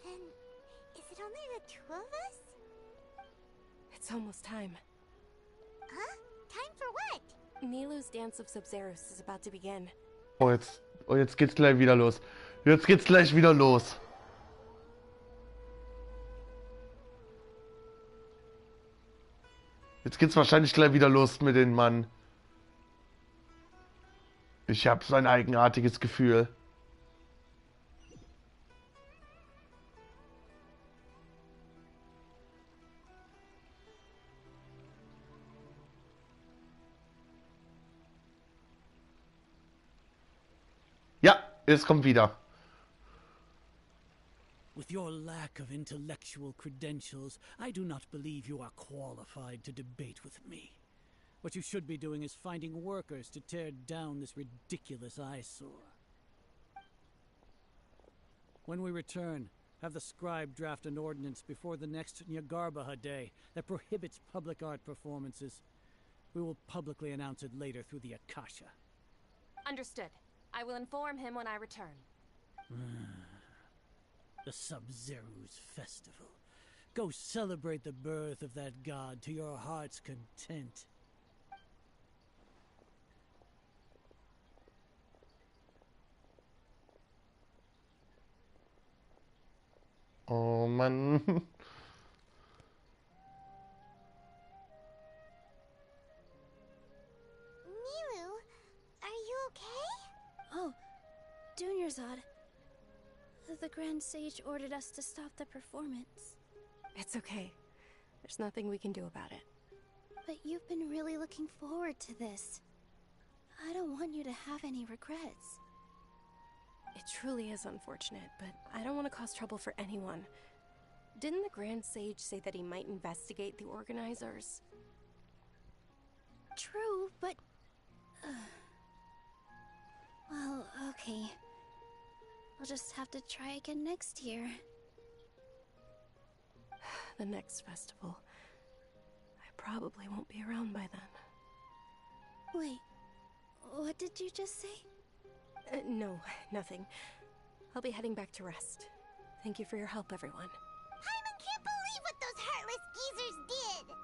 Then, is it only the two of us? It's almost time. Huh? Time for what? Nilu's Dance of Sub-Zeros is about to begin. Oh, jetzt geht's gleich wieder los. Jetzt geht's gleich wieder los. Jetzt geht's wahrscheinlich gleich wieder los mit dem Mann. Ich habe so ein eigenartiges Gefühl. Ja, es kommt wieder. With your lack of intellectual credentials, I do not believe you are qualified to debate with me. What you should be doing is finding workers to tear down this ridiculous eyesore. When we return, Have the scribe draft an ordinance before the next Nyagarbaha Day that prohibits public art performances. We will publicly announce it later through the Akasha. Understood. I will inform him when I return. The Sub-Zeru's festival. Go celebrate the birth of that god to your heart's content. Oh Mann. Milu, are you okay? Oh, Dunyarzad. The Grand Sage ordered us to stop the performance. It's okay. There's nothing we can do about it. But you've been really looking forward to this. I don't want you to have any regrets. It truly is unfortunate, but I don't want to cause trouble for anyone. Didn't the Grand Sage say that he might investigate the organizers? True, but... well, okay. I'll just have to try again next year. The next festival. I probably won't be around by then. Wait, what did you just say? No, nothing. I'll be heading back to rest. Thank you for your help, everyone. Paimon can't believe what those heartless geezers did!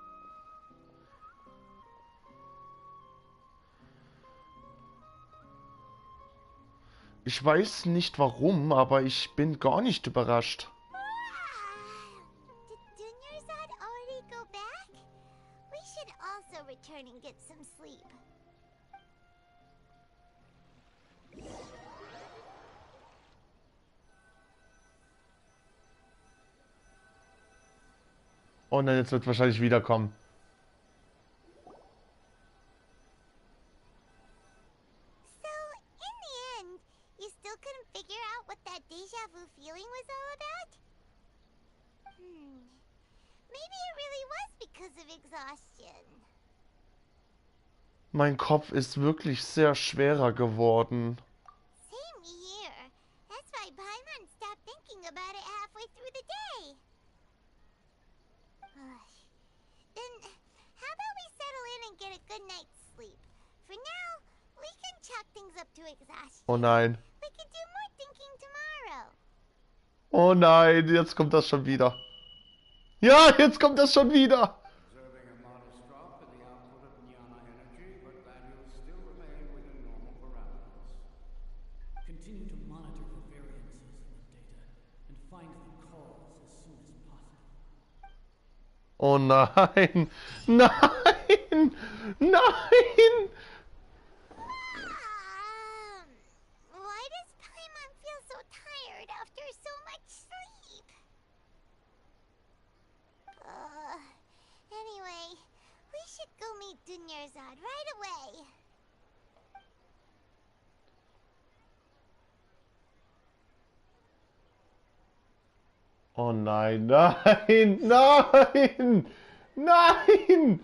Ich weiß nicht warum, aber ich bin gar nicht überrascht. Did Dunyarzad already go back? We should also return and get some sleep. Und dann jetzt wird wahrscheinlich wiederkommen. So, in the end, you still couldn't figure out what that deja vu feeling was all about? Maybe it really was because of exhaustion. Mein Kopf ist wirklich sehr schwerer geworden. Same here. That's why Paimon stopped thinking about it halfway through the day. Then, how about we settle in and get a good night's sleep? For now, we can chalk things up to exhaustion. Oh nein. We can do more thinking tomorrow. Oh nein, jetzt kommt das schon wieder. Ja, jetzt kommt das schon wieder. Observing a modest drop in the output of Jnana energy, but values still remain within normal parameters. Continue to monitor for variances in the data and find the cause as soon as possible. Oh nein. Nein. Nein. Why does Paimon feel so tired after so much sleep? Anyway, we should go meet Dunyarzad right away. Oh nein, nein, nein. Nein.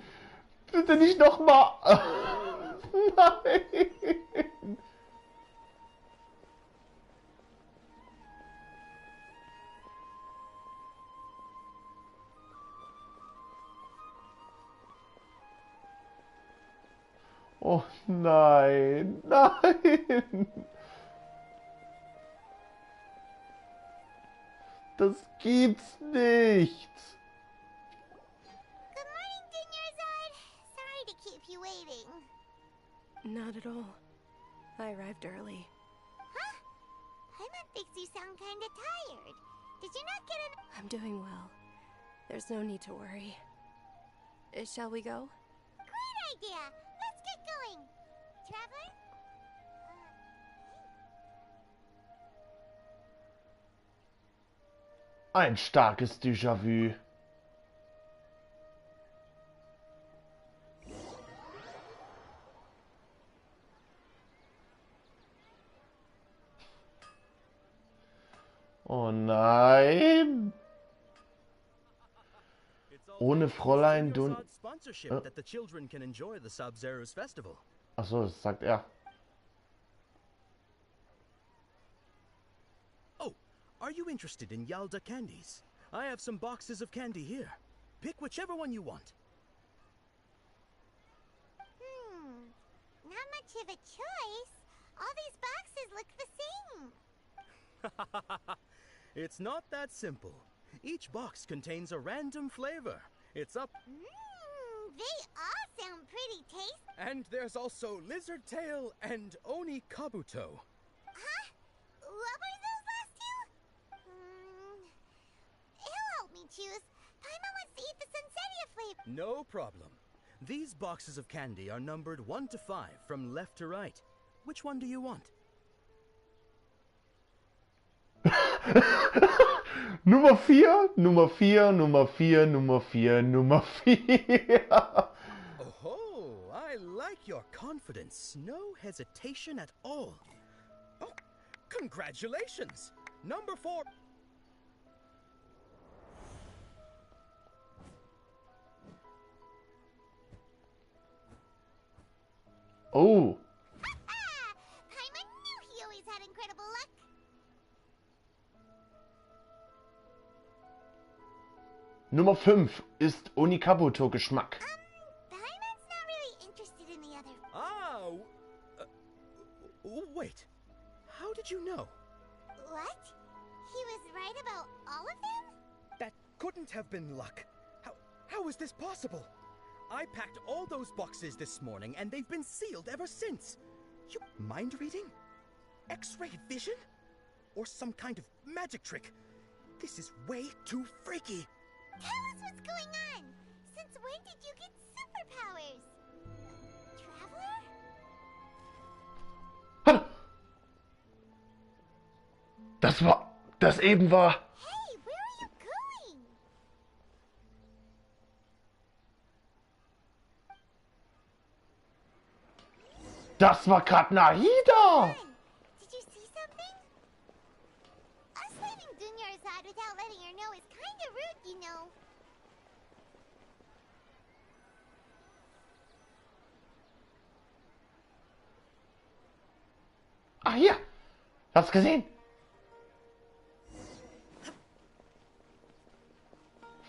Bitte nicht nochmal. Nein. Oh nein, nein. Das gibt's nicht. Good morning, Dunyarzad. Sorry to keep you waiting. Not at all. I arrived early. Huh? Paimon thinks you sound kinda tired. Did you not get an... I'm doing well. There's no need to worry. Shall we go? Great idea! Let's get going! Traveler? Ein starkes Déjà-vu. Oh nein. Ohne Fräulein Dun... That the children can enjoy the Sub-Zeru's festival. Achso, das sagt er. Oh, Are you interested in Yalda candies? I have some boxes of candy here. Pick whichever one you want. Not much of a choice. All these boxes look the same. It's not that simple. Each box contains a random flavor. It's up... They all sound pretty tasty. And there's also Lizard Tail and Oni Kabuto. Huh? What were those last two? He'll help me choose. Paimon wants to eat the Sunsettia flavor. No problem. These boxes of candy are numbered 1 to 5 from left to right. Which one do you want? Nummer 4, Nummer 4, Nummer 4, Nummer 4, Nummer 4. Oh, I like your confidence. No hesitation at all. Oh, congratulations! Number 4. Oh. Paimon knew he always had incredible luck. Nummer 5 ist Onikabuto-Geschmack. Paimon's not really interested in the other. Wait. How did you know? What? He was right about all of them? That couldn't have been luck. How is this possible? I packed all those boxes this morning, and they've been sealed ever since. You mind reading? X-ray vision? Or some kind of magic trick? This is way too freaky. Tell us what's going on. Since when did you get superpowers? Traveler? Das eben war... Hey, where are you going? Das war grad Nahida! Did you see something? Us leaving Dunyarzad without letting her know is kinda rude, you know. Ah, hier! Hab's gesehen!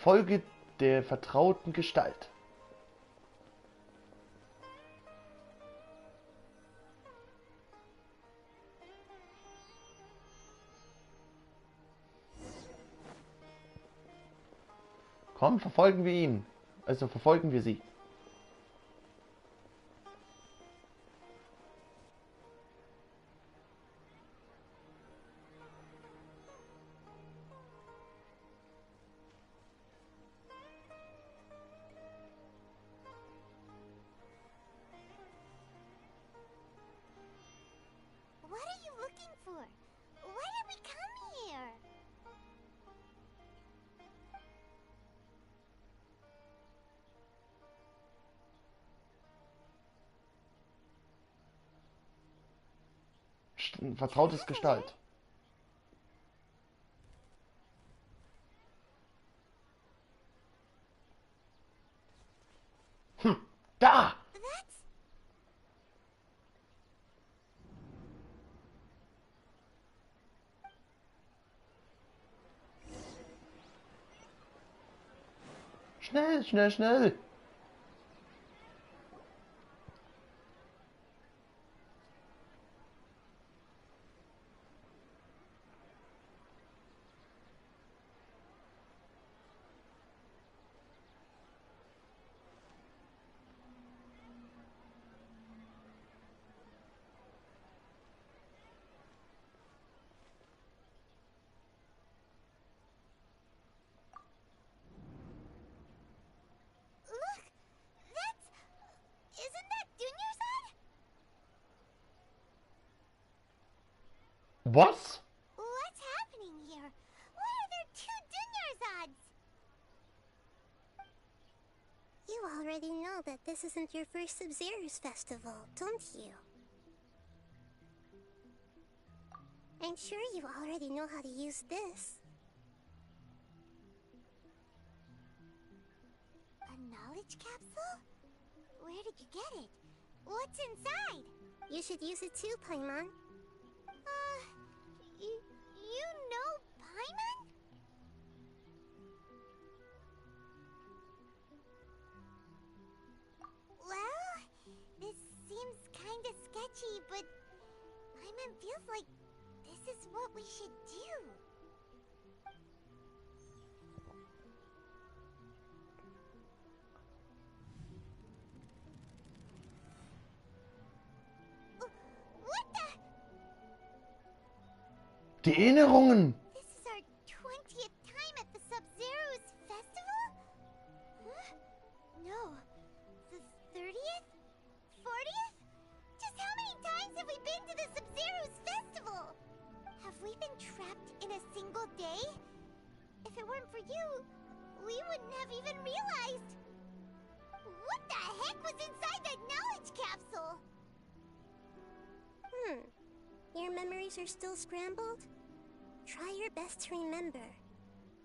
Folge der vertrauten Gestalt. Komm, verfolgen wir ihn. Also verfolgen wir sie. What are you looking for? Why did we come here? Vertrautes Gestalt. Da! That's... Schnell, schnell, schnell! Look! That's... Isn't that Dunyarzad? Was? What's happening here? Why are there two Dunyarzads? You already know that this isn't your first Sub-Zero's festival, don't you? I'm sure you already know how to use this. A knowledge capsule? Where did you get it? What's inside? You should use it too, Paimon. You know Paimon? Well, this seems kinda sketchy, but Paimon feels like this is what we should do. What the? Die Erinnerungen! This is our 20th time at the Sub-Zero's festival? Huh? No. The 30th? 40th? Just how many times have we been to the Sub-Zero's festival? Have we been trapped in a single day? If it weren't for you, we wouldn't have even realized. What the heck was inside that knowledge capsule? Your memories are still scrambled? Try your best to remember.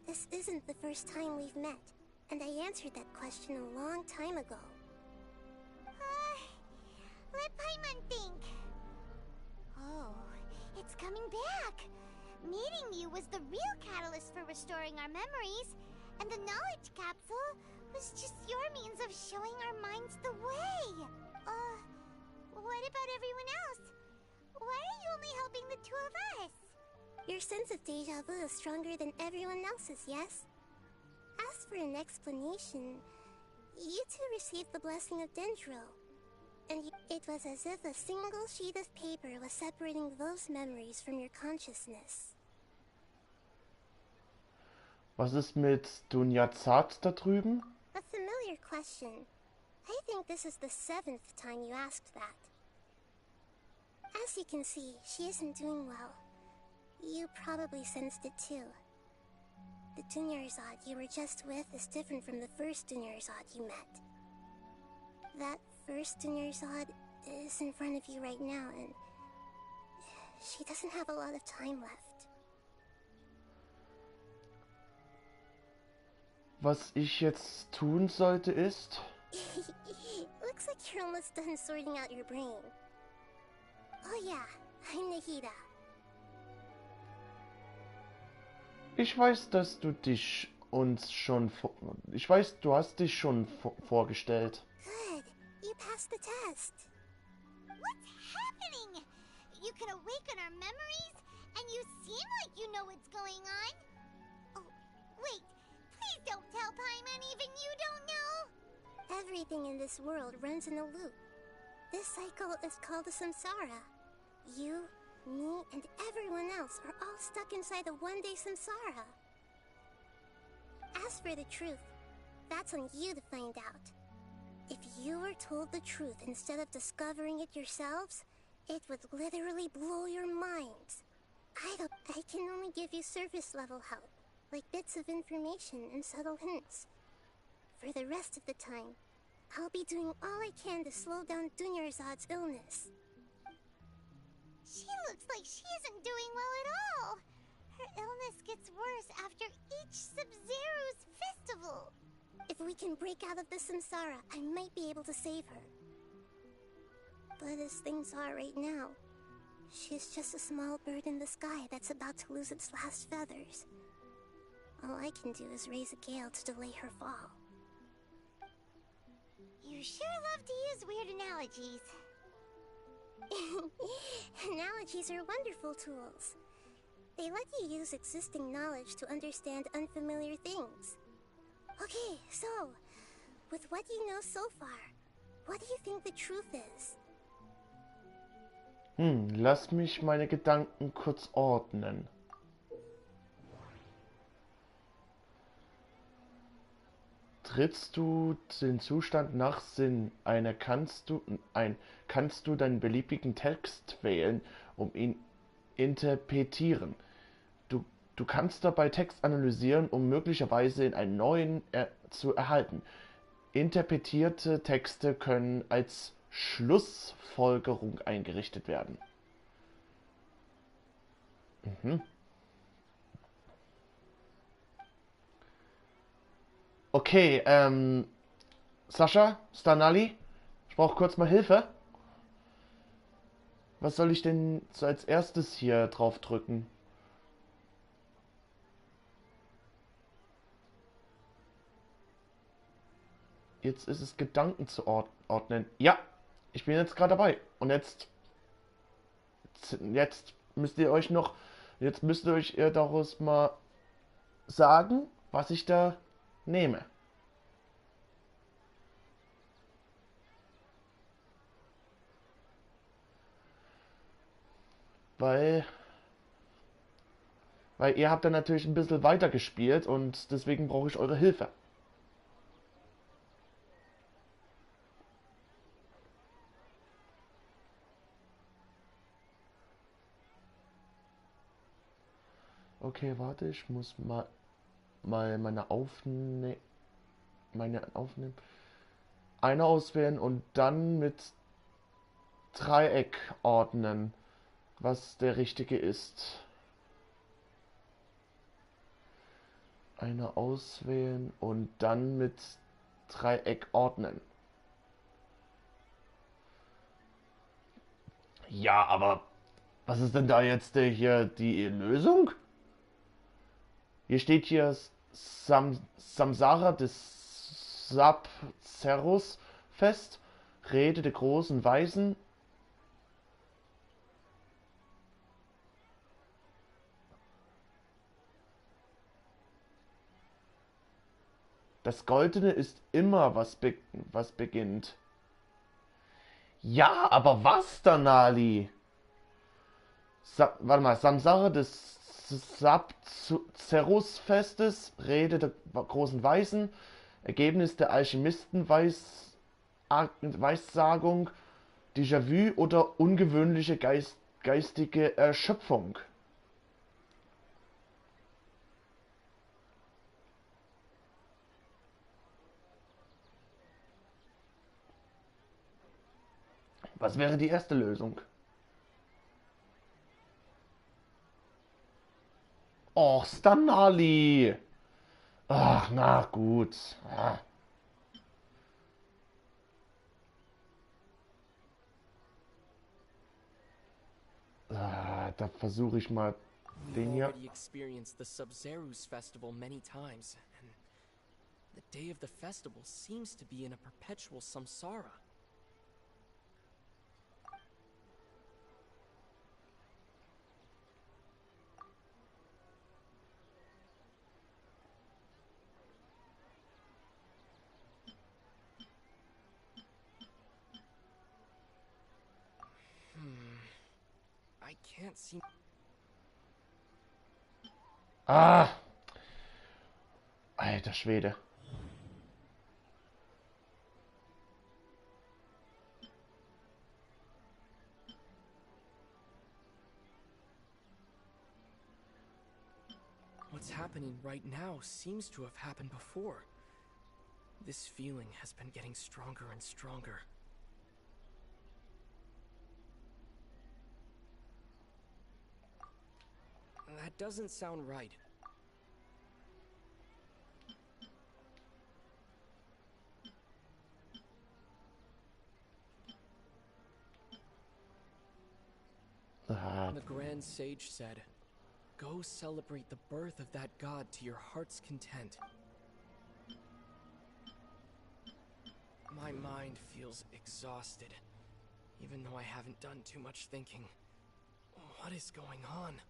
This isn't the first time we've met, and I answered that question a long time ago. Let Paimon think. Oh, it's coming back. Meeting you was the real catalyst for restoring our memories, and the knowledge capsule was just your means of showing our minds the way. What about everyone else? Why are you only helping the two of us? Your sense of deja vu is stronger than everyone else's, yes? As for an explanation, you two received the blessing of Dendro, and it was as if a single sheet of paper was separating those memories from your consciousness. Was ist mit Dunyazat da drüben? A familiar question. I think this is the 7th time you asked that. As you can see, she isn't doing well. You probably sensed it too. The Dunyarzad you were just with is different from the first Dunyarzad you met. That first Dunyarzad is in front of you right now, and she doesn't have a lot of time left. Was ich jetzt tun sollte ist... Looks like you're almost done sorting out your brain. Oh yeah, I'm Nahida. Ich weiß, dass du dich uns schon... Ich weiß, du hast dich schon vorgestellt. Good. You passed the test. What's happening? You can awaken our memories, and you seem like you know what's going on. Oh, wait. Please don't tell Paimon even you don't know. Everything in this world runs in a loop. This cycle is called a samsara. You, me, and everyone else are all stuck inside a one-day samsara. As for the truth, that's on you to find out. If you were told the truth instead of discovering it yourselves, it would literally blow your minds. I can only give you surface-level help, like bits of information and subtle hints. For the rest of the time, I'll be doing all I can to slow down Dunyarzad's illness. She looks like she isn't doing well at all. Her illness gets worse after each Sub-Zero's festival. If we can break out of the samsara, I might be able to save her. But as things are right now, she's just a small bird in the sky that's about to lose its last feathers. All I can do is raise a gale to delay her fall. You sure love to use weird analogies. Analogies are wonderful tools. They let you use existing knowledge to understand unfamiliar things. Okay, so, with what you know so far, what do you think the truth is? Lass mich meine Gedanken kurz ordnen. Trittst du den Zustand nach Sinn ein, kannst du deinen beliebigen Text wählen, um ihn interpretieren. Du kannst dabei Text analysieren, um möglicherweise in einen neuen zu erhalten. Interpretierte Texte können als Schlussfolgerung eingerichtet werden. Okay, Sascha, Stanali, ich brauche kurz mal Hilfe. Was soll ich denn so als erstes hier drauf drücken? Jetzt ist es Gedanken zu ordnen. Ja, ich bin jetzt gerade dabei. Und jetzt müsst ihr euch noch, jetzt müsst ihr euch daraus mal sagen, was ich da nehme. Weil ihr habt dann natürlich ein bisschen weiter gespielt und deswegen brauche ich eure Hilfe. Okay, warte, ich muss mal meine aufnehmen. Eine auswählen und dann mit Dreieck ordnen, was der richtige ist. Eine auswählen und dann mit Dreieck ordnen. Ja, aber was ist denn da jetzt hier die Lösung? Hier steht hier Samsara des Sabzerus fest, Rede der großen Weisen. Das Goldene ist immer, was beginnt. Ja, aber was, Danali? Warte mal, Samsara des Sabzerus-Festes, Rede der großen Weisen, Ergebnis der Alchemisten-Weissagung, Déjà-vu oder ungewöhnliche geistige Erschöpfung. Was wäre die erste Lösung? Och, Stanali! Ach, na gut. Da versuche ich mal den hier. Already experienced the Sub-Zeru's festival many times, and the day of the festival seems to be in a perpetual samsara. I can't seem. Ah! Alter Schwede. What's happening right now seems to have happened before. This feeling has been getting stronger and stronger. That doesn't sound right. The Grand Sage said, "Go celebrate the birth of that god to your heart's content." My mind feels exhausted, even though I haven't done too much thinking. What is going on?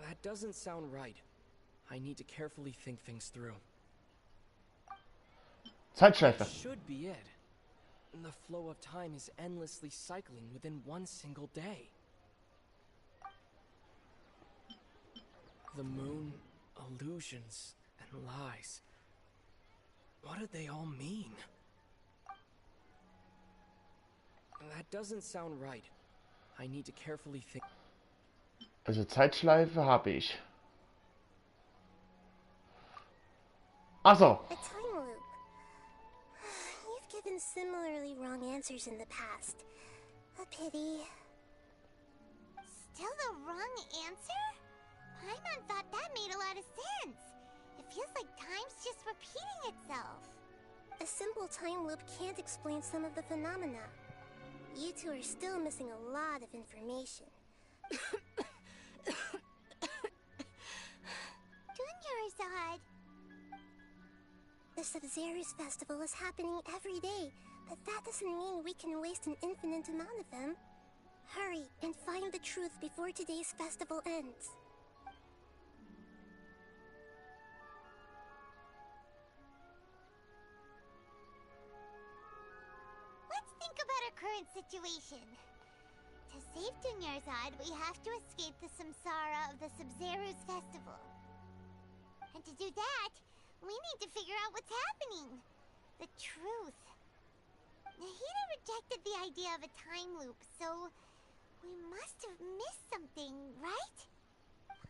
That doesn't sound right. I need to carefully think things through. Zeitschleife. That should be it. The flow of time is endlessly cycling within one single day. The moon, illusions, and lies. What do they all mean? That doesn't sound right. I need to carefully think. Also Zeitschleife habe ich. Achso. A time loop. You've given similarly wrong answers in the past. A pity. Still the wrong answer? Paimon thought that made a lot of sense. It feels like time's just repeating itself. A simple time loop can't explain some of the phenomena. You two are still missing a lot of information. Dunyarzad, The Sub-Zero's festival is happening every day, but that doesn't mean we can waste an infinite amount of them. Hurry and find the truth before today's festival ends. Let's think about our current situation. To save Dunyarzad, we have to escape the samsara of the Sub-Zero's festival. And to do that, we need to figure out what's happening. The truth. Nahida rejected the idea of a time loop, so we must have missed something, right?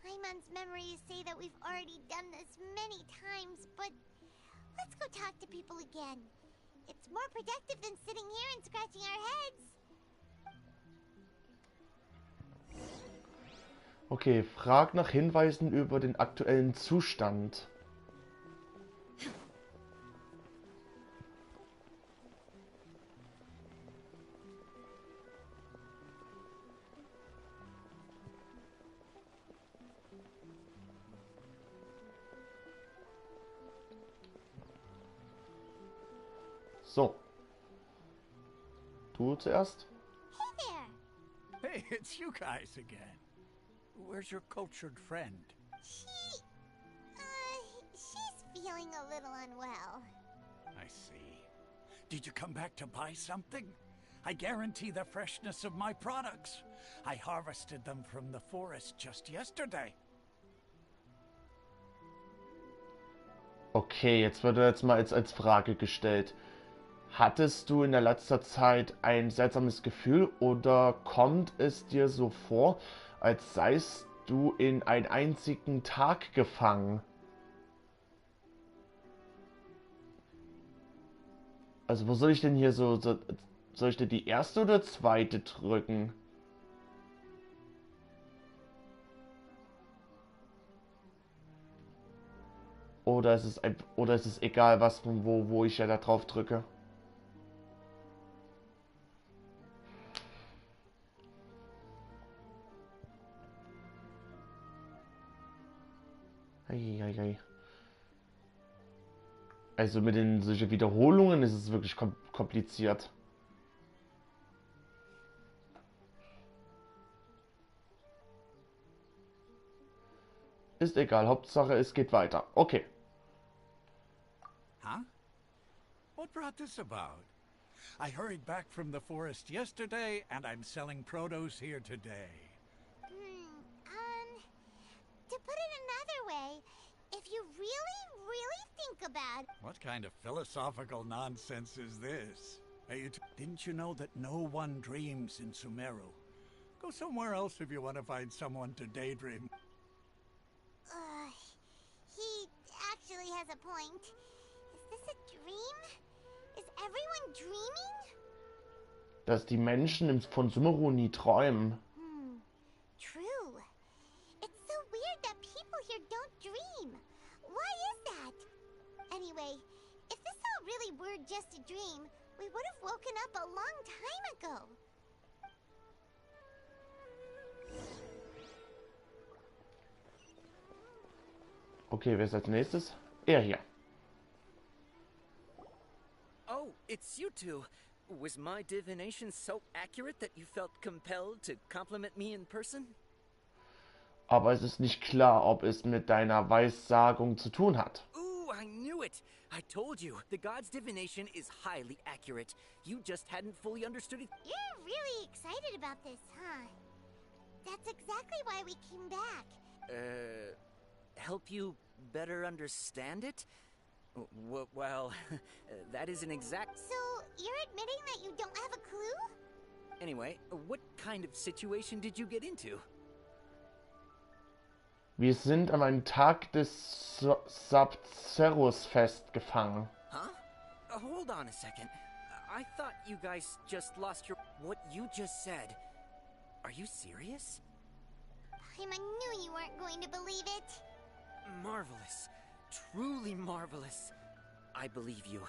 Paimon's memories say that we've already done this many times, but let's go talk to people again. It's more productive than sitting here and scratching our heads. Okay, frag nach Hinweisen über den aktuellen Zustand. So. Du zuerst. Hey there. Hey, it's you guys again. Where's your cultured friend? She's feeling a little unwell. I see. Did you come back to buy something? I guarantee the freshness of my products. I harvested them from the forest just yesterday. Okay, jetzt wird jetzt mal als Frage gestellt. Hattest du in der letzter Zeit ein seltsames Gefühl oder kommt es dir so vor, als seist du in einen einzigen Tag gefangen? Also wo soll ich denn hier soll ich denn die erste oder zweite drücken? Oder ist es egal, wo ich ja da drauf drücke? Eieiei. Also mit den solchen Wiederholungen ist es wirklich kompliziert. Ist egal, Hauptsache es geht weiter. Okay. Huh? What brought this about? I hurried back from the forest yesterday, and I'm selling produce here today. To put it another way, if you really think about it... What kind of philosophical nonsense is this? Hey, didn't you know that no one dreams in Sumeru? Go somewhere else if you want to find someone to daydream. He actually has a point. Is this a dream? Is everyone dreaming? Dass die Menschen von Sumeru nie träumen. True. It's so weird that people here don't dream. Why is that? Anyway, if this all really were just a dream, we would have woken up a long time ago. Okay, wer ist als nächstes? Er hier. Oh, it's you two. Was my divination so accurate that you felt compelled to compliment me in person? Aber es ist nicht klar, ob es mit deiner Weissagung zu tun hat. Ooh, I knew it! I told you, the god's divination is highly accurate. You just hadn't fully understood it. You're really excited about this, huh? That's exactly why we came back. Help you better understand it? Well, that isn't exact... So, you're admitting that you don't have a clue? Anyway, what kind of situation did you get into? Wir sind an einem Tag des Sub-Zeros festgefangen. Huh? Hold on a second. I thought you guys just lost your... What you just said. Are you serious? I knew you weren't going to believe it. Marvelous. Truly marvelous. I believe you.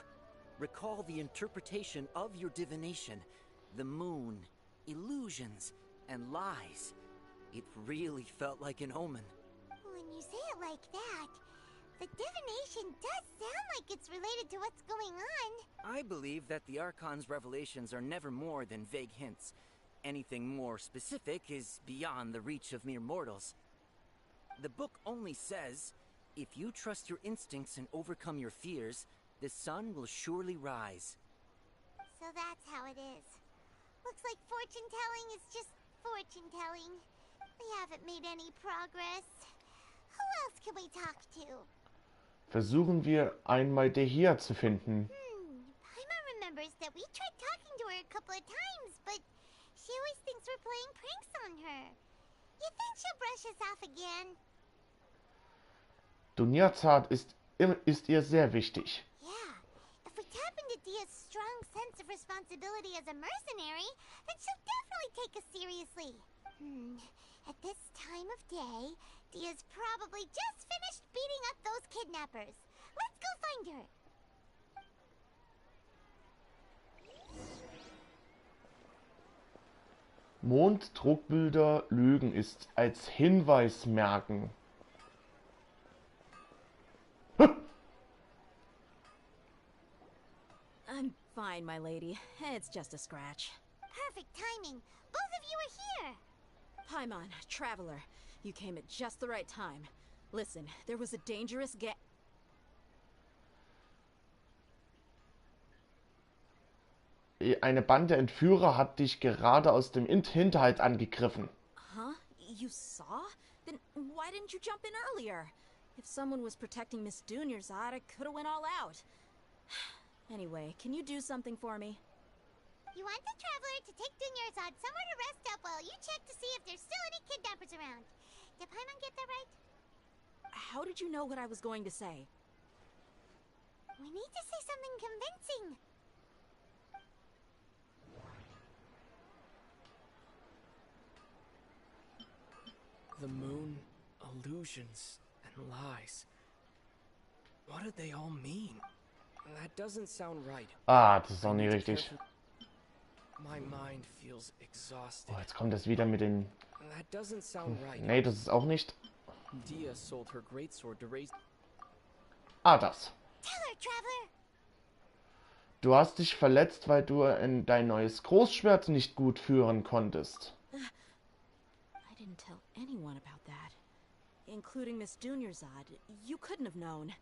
Recall the interpretation of your divination. The moon, illusions, and lies. It really felt like an omen. When you say it like that, The divination does sound like it's related to what's going on. I believe that the Archon's revelations are never more than vague hints. Anything more specific is beyond the reach of mere mortals. The book only says, if you trust your instincts and overcome your fears, the sun will surely rise. So that's how it is. Looks like fortune-telling is just fortune-telling. We haven't made any progress. Who else can we talk to? Versuchen wir einmal Dehia zu finden. Paimon remembers that we tried talking to her a couple of times, but she always thinks we're playing pranks on her. You think she'll brush us off again? Dunyarzad ist ihr sehr wichtig. Yeah. If we tap into Dia's strong sense of responsibility as a mercenary, then she'll definitely take us seriously. At this time of day, Dia's probably just finished beating up those kidnappers. Let's go find her. Monddruckbilder Lügen ist als Hinweis merken. I'm fine, my lady. It's just a scratch. Perfect timing. Both of you are here. Paimon, traveler, you came at just the right time. Listen, there was a dangerous Eine Bande Entführer hat dich gerade aus dem Hinterhalt angegriffen. Huh? You saw? Then why didn't you jump in earlier? If someone was protecting Miss Dunyarzad, I could have went all out. Anyway, can you do something for me? You want the traveler to take Dunyarzad somewhere to rest up while you check to see if there's still any kidnappers around. Did Paimon get that right? How did you know what I was going to say? We need to say something convincing. The moon, illusions, and lies. What do they all mean? That doesn't sound right. Das ist auch nicht richtig. My mind feels exhausted. Oh, jetzt kommt es wieder mit den... That doesn't sound right. Nee, das ist auch nicht. Dia sold her greatsword to raise... Das. Tell her, traveler. Du hast dich verletzt, weil du dein neues Großschwert nicht gut führen konntest. I didn't tell anyone about that. Including Miss Dunyarzad. You couldn't have known.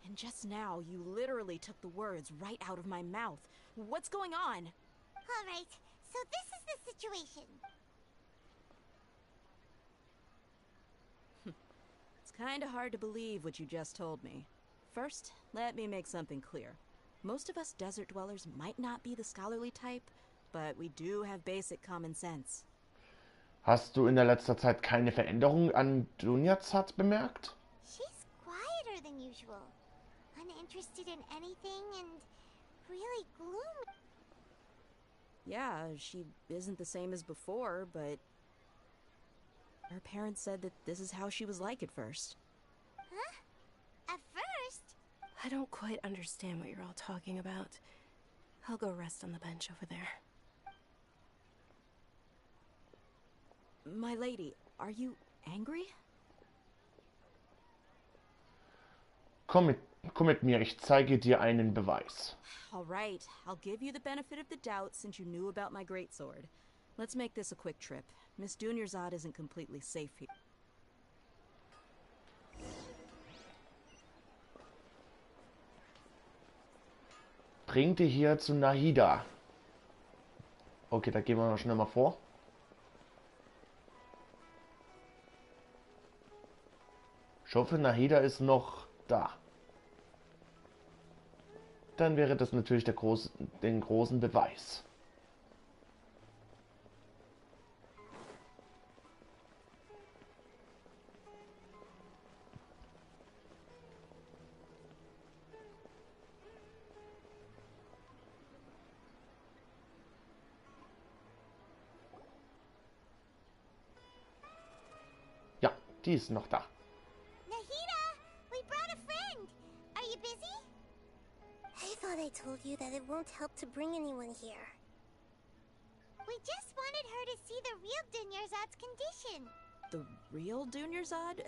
And just now, you literally took the words right out of my mouth. What's going on? All right, so this is the situation. It's kind of hard to believe what you just told me. First, let me make something clear. Most of us desert dwellers might not be the scholarly type, but we do have basic common sense. Hast du in der letzter Zeit keine Veränderung an Dunyarzad bemerkt? She's quieter than usual. Uninterested in anything and really gloomy. Yeah, she isn't the same as before, but her parents said that this is how she was like at first. Huh? At first? I don't quite understand what you're all talking about. I'll go rest on the bench over there. My lady, are you angry? Komm mit mir, ich zeige dir einen Beweis. All right, I'll give you the benefit of the doubt since you knew about my greatsword. Let's make this a quick trip. Miss Dunyarzad isn't completely safe here. Bring dich hier zu Nahida. Okay, da gehen wir noch schnell mal vor. Ich hoffe, Nahida ist noch da. Dann wäre das natürlich den großen Beweis. Ja, die ist noch da. I told you that it won't help to bring anyone here. We just wanted her to see the real Dunyarzad's condition. The real Dunyarzad?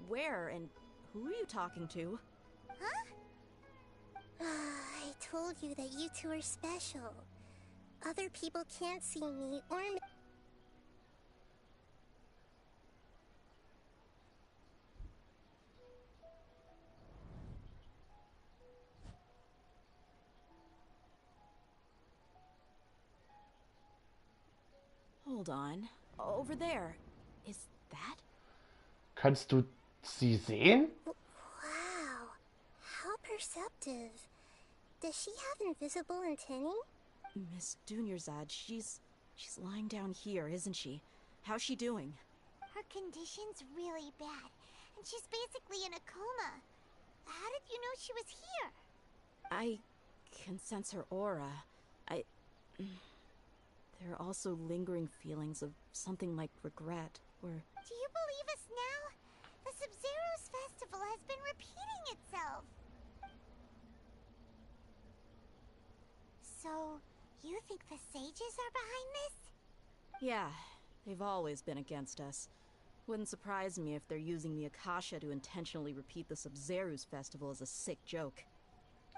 Where and Who are you talking to? Huh? I told you that you two are special. Other people can't see me or me. Hold on. Over there. Is that? Kannst du sie sehen? Wow. How perceptive. Does she have invisible antennae? Miss Dunyarzad, she's lying down here, isn't she? How's she doing? Her condition's really bad, and she's basically in a coma. How did you know she was here? I can sense her aura. There are also lingering feelings of something like regret, or... Do you believe us now? The Sub-Zero's festival has been repeating itself. So, you think the sages are behind this? Yeah, they've always been against us. Wouldn't surprise me if they're using the Akasha to intentionally repeat the Sub-Zero's festival as a sick joke.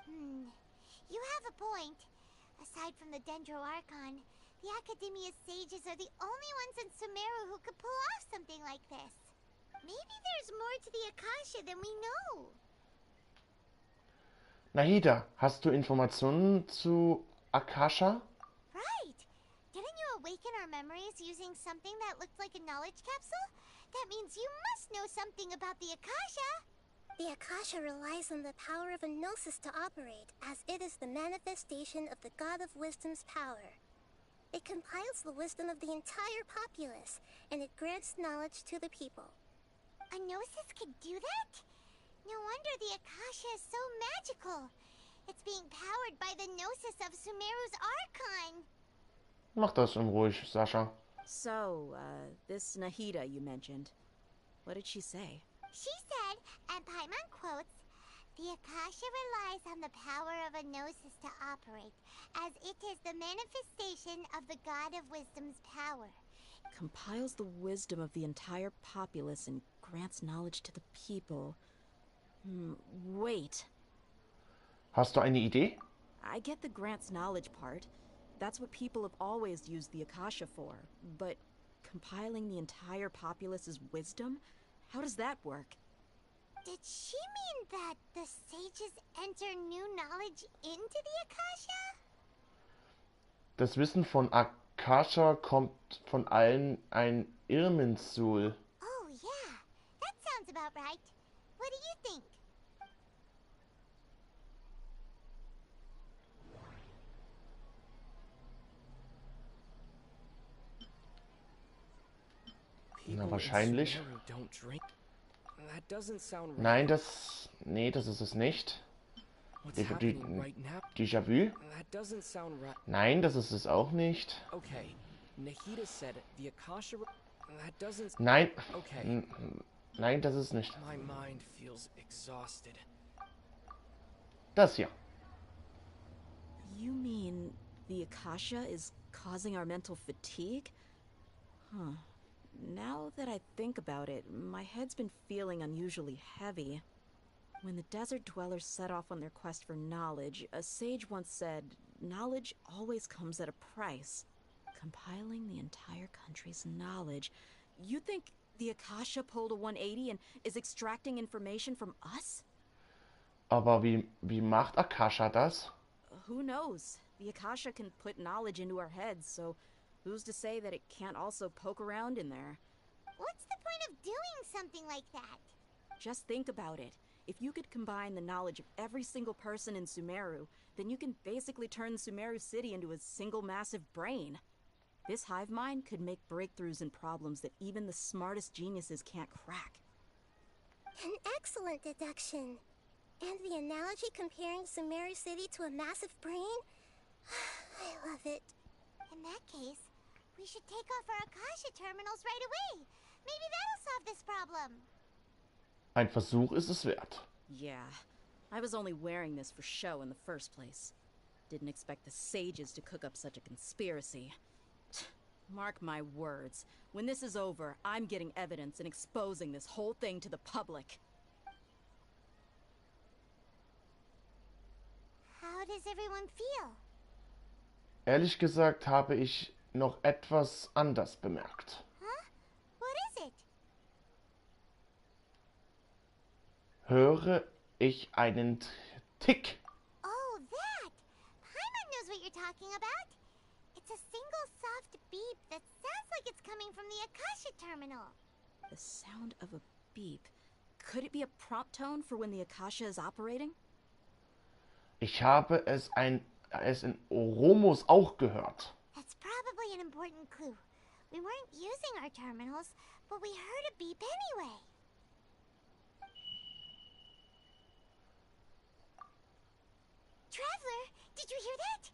You have a point. Aside from the Dendro Archon, the Academia's sages are the only ones in Sumeru who could pull off something like this. Maybe there's more to the Akasha than we know. Nahida, hast du Informationen zu Akasha? Right! Didn't you awaken our memories using something that looked like a knowledge capsule? That means you must know something about the Akasha! The Akasha relies on the power of a gnosis to operate, as it is the manifestation of the God of Wisdom's power. It compiles the wisdom of the entire populace, and it grants knowledge to the people. A gnosis could do that? No wonder the Akasha is so magical. It's being powered by the gnosis of Sumeru's Archon. Mach das unruhig, Sascha. So, this Nahida you mentioned. What did she say? She said, and Paimon quotes, "The Akasha relies on the power of a gnosis to operate, as it is the manifestation of the God of Wisdom's power." Compiles the wisdom of the entire populace and grants knowledge to the people. Wait. Hast du eine Idee? I get the grants knowledge part. That's what people have always used the Akasha for. But compiling the entire populace's wisdom? How does that work? Did she mean that the sages enter new knowledge into the Akasha? Das Wissen von Akasha kommt von allen ein Irminsul. Oh yeah, that sounds about right. What do you think? Na, wahrscheinlich. That doesn't sound right. Nein, nee, das ist es nicht. Déjà-vu? That doesn't sound right. Nein, das ist es auch nicht. Okay. Nahida said the Akasha. That doesn't. Nein. Okay. Nein, das ist nicht. My mind feels exhausted. Das hier. You mean the Akasha is causing our mental fatigue? Huh. Now that I think about it, my head's been feeling unusually heavy. When the desert dwellers set off on their quest for knowledge, a sage once said, knowledge always comes at a price. Compiling the entire country's knowledge. You think the Akasha pulled a 180 and is extracting information from us? Aber wie macht Akasha das? Who knows? The Akasha can put knowledge into our heads, so who's to say that it can't also poke around in there? What's the point of doing something like that? Just think about it. If you could combine the knowledge of every single person in Sumeru, then you can basically turn Sumeru City into a single massive brain. This hive mind could make breakthroughs in problems that even the smartest geniuses can't crack. An excellent deduction. And the analogy comparing Sumeru City to a massive brain? I love it. In that case, we should take off our Akasha terminals right away. Maybe that'll solve this problem. Ein Versuch ist es wert. Yeah, I was only wearing this for show in the first place. Didn't expect the sages to cook up such a conspiracy. Mark my words, when this is over, I'm getting evidence and exposing this whole thing to the public. does everyone feel? Ehrlich gesagt habe ich noch etwas anders bemerkt. Huh? What is it? Höre ich einen Tick? Oh, that! Paimon knows what you're talking about. It's a single soft beep that sounds like it's coming from the Akasha terminal. The sound of a beep. Could it be a prompt tone for when the Akasha is operating? Ich habe es in Oromos auch gehört. That's probably an important clue. We weren't using our terminals, but we heard a beep anyway. Traveler, did you hear that?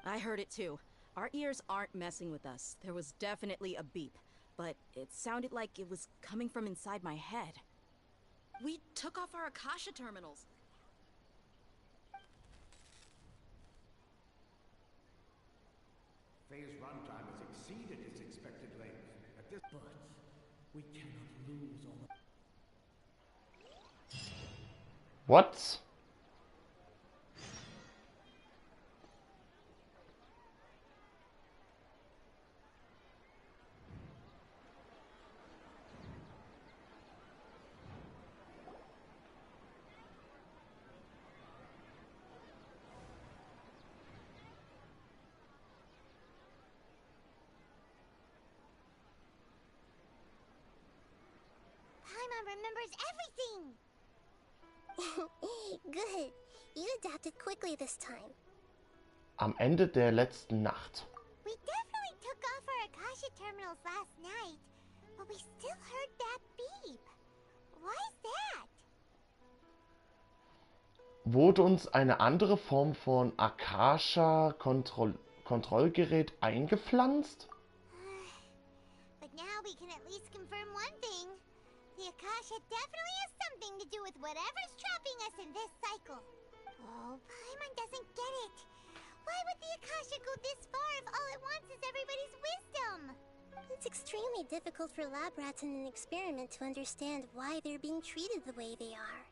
I heard it too. Our ears aren't messing with us. There was definitely a beep, but it sounded like it was coming from inside my head. We took off our Akasha terminals. Phase runtime has exceeded its expected length. At this But we cannot lose all the... What? Paimon remembers everything! Good. You adapted quickly this time. Am Ende der letzten Nacht. We definitely took off our Akasha terminals last night, but we still heard that beep. Why is that? Wurde uns eine andere Form von Akasha-Kontrollgerät eingepflanzt? But now we can at least confirm one thing. The Akasha definitely has something to do with whatever's trapping us in this cycle. Oh, Paimon doesn't get it. Why would the Akasha go this far if all it wants is everybody's wisdom? It's extremely difficult for lab rats in an experiment to understand why they're being treated the way they are.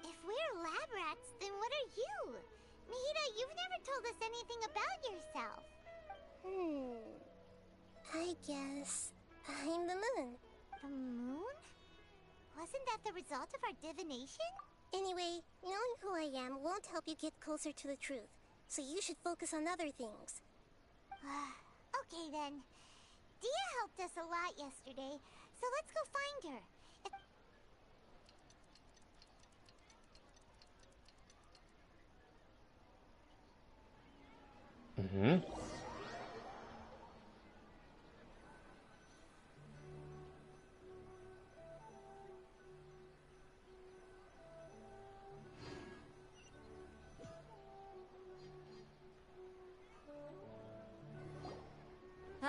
If we're lab rats, then what are you? Mihira, you've never told us anything about yourself. I guess I'm the moon. The moon? Wasn't that the result of our divination? Anyway, knowing who I am won't help you get closer to the truth, so you should focus on other things. Okay then. Dia helped us a lot yesterday, so let's go find her. Mhm.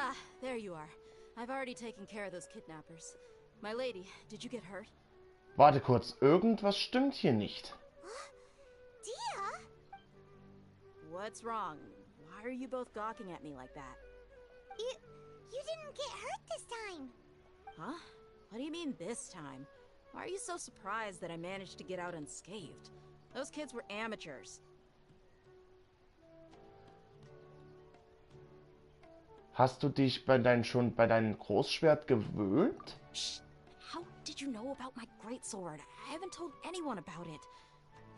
Ah, there you are. I've already taken care of those kidnappers. My lady, did you get hurt? Warte kurz, irgendwas stimmt hier nicht. Dia? What's wrong? Why are you both gawking at me like that? You didn't get hurt this time. Huh? What do you mean this time? Why are you so surprised that I managed to get out unscathed? Those kids were amateurs. Hast du dich schon bei deinem Großschwert gewöhnt? Shh! How did you know about my greatsword? I haven't told anyone about it.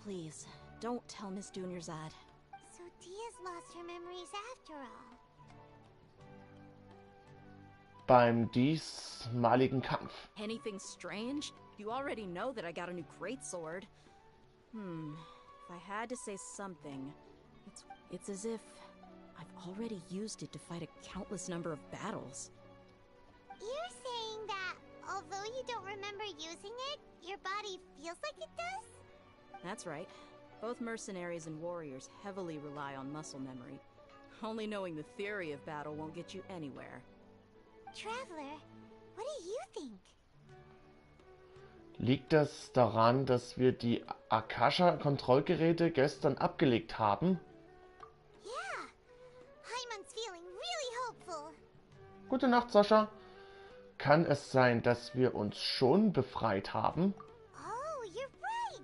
Please, don't tell Miss Dunyarzad. So Dia's lost her memories after all. Beim diesmaligen Kampf. Anything strange? You already know that I got a new greatsword. If I had to say something, it's as if I've already used it to fight a countless number of battles. You're saying that although you don't remember using it, your body feels like it does? That's right. Both mercenaries and warriors heavily rely on muscle memory. Only knowing the theory of battle won't get you anywhere. Traveler, what do you think? Liegt das daran, dass wir die Akasha-Kontrollgeräte gestern abgelegt haben? Yeah, Paimon's feeling really hopeful. Gute Nacht, Sascha. Kann es sein, dass wir uns schon befreit haben? Oh, you're right.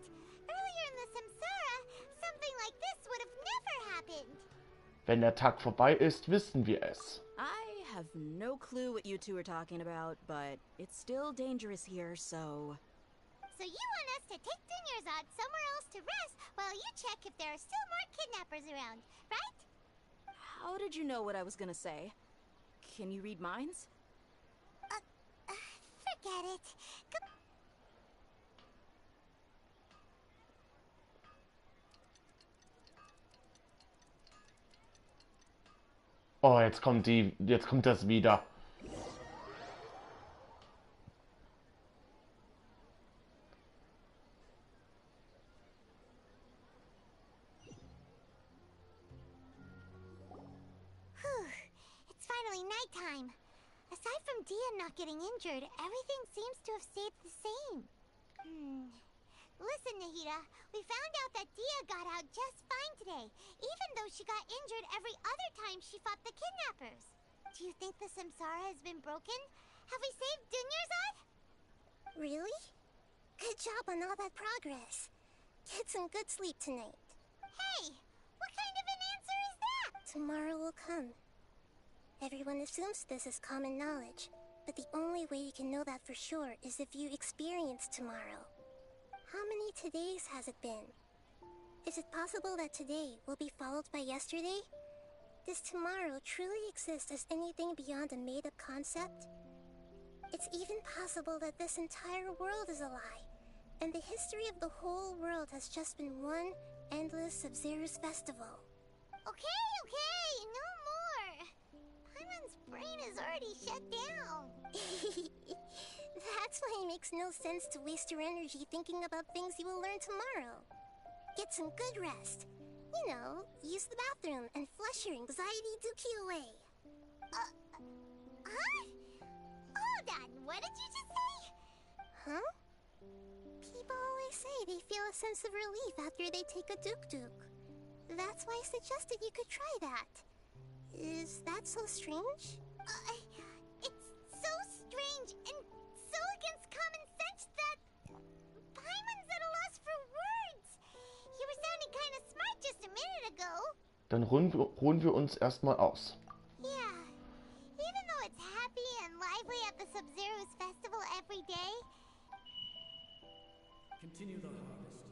Earlier in the Samsara, something like this would have Wenn der Tag vorbei ist, wissen wir es. I have no clue what you two are talking about, but it's still dangerous here, so... So you want us to take Dunyarzad somewhere else to rest while you check if there are still more kidnappers around, right? How did you know what I was gonna say? Can you read minds? Forget it. Oh, jetzt kommt das wieder. It's finally nighttime. Aside from Dia not getting injured, everything seems to have stayed the same. Listen, Nahida, we found out that Dia got out just fine today, even though she got injured every other time she fought the kidnappers. Do you think the Samsara has been broken? Have we saved Dunyarzad? Really? Good job on all that progress. Get some good sleep tonight. Hey, what kind of an answer is that? Tomorrow will come. Everyone assumes this is common knowledge, but the only way you can know that for sure is if you experience tomorrow. How many todays has it been? Is it possible that today will be followed by yesterday? Does tomorrow truly exist as anything beyond a made-up concept? It's even possible that this entire world is a lie, and the history of the whole world has just been one endless Sub-Zero's festival. Okay, no more. Paimon's brain is already shut down. That's why it makes no sense to waste your energy thinking about things you will learn tomorrow. Get some good rest. You know, use the bathroom and flush your anxiety dookie away. Huh? Hold on, what did you just say? Huh? People always say they feel a sense of relief after they take a duk-duk. That's why I suggested you could try that. Is that so strange? It's so strange and so against common sense that Paimon's at a loss for words. You were sounding kind of smart just a minute ago. Dann ruhen wir uns erstmal aus. Yeah, even though it's happy and lively at the Sub-Zero's festival every day. Continue the harvest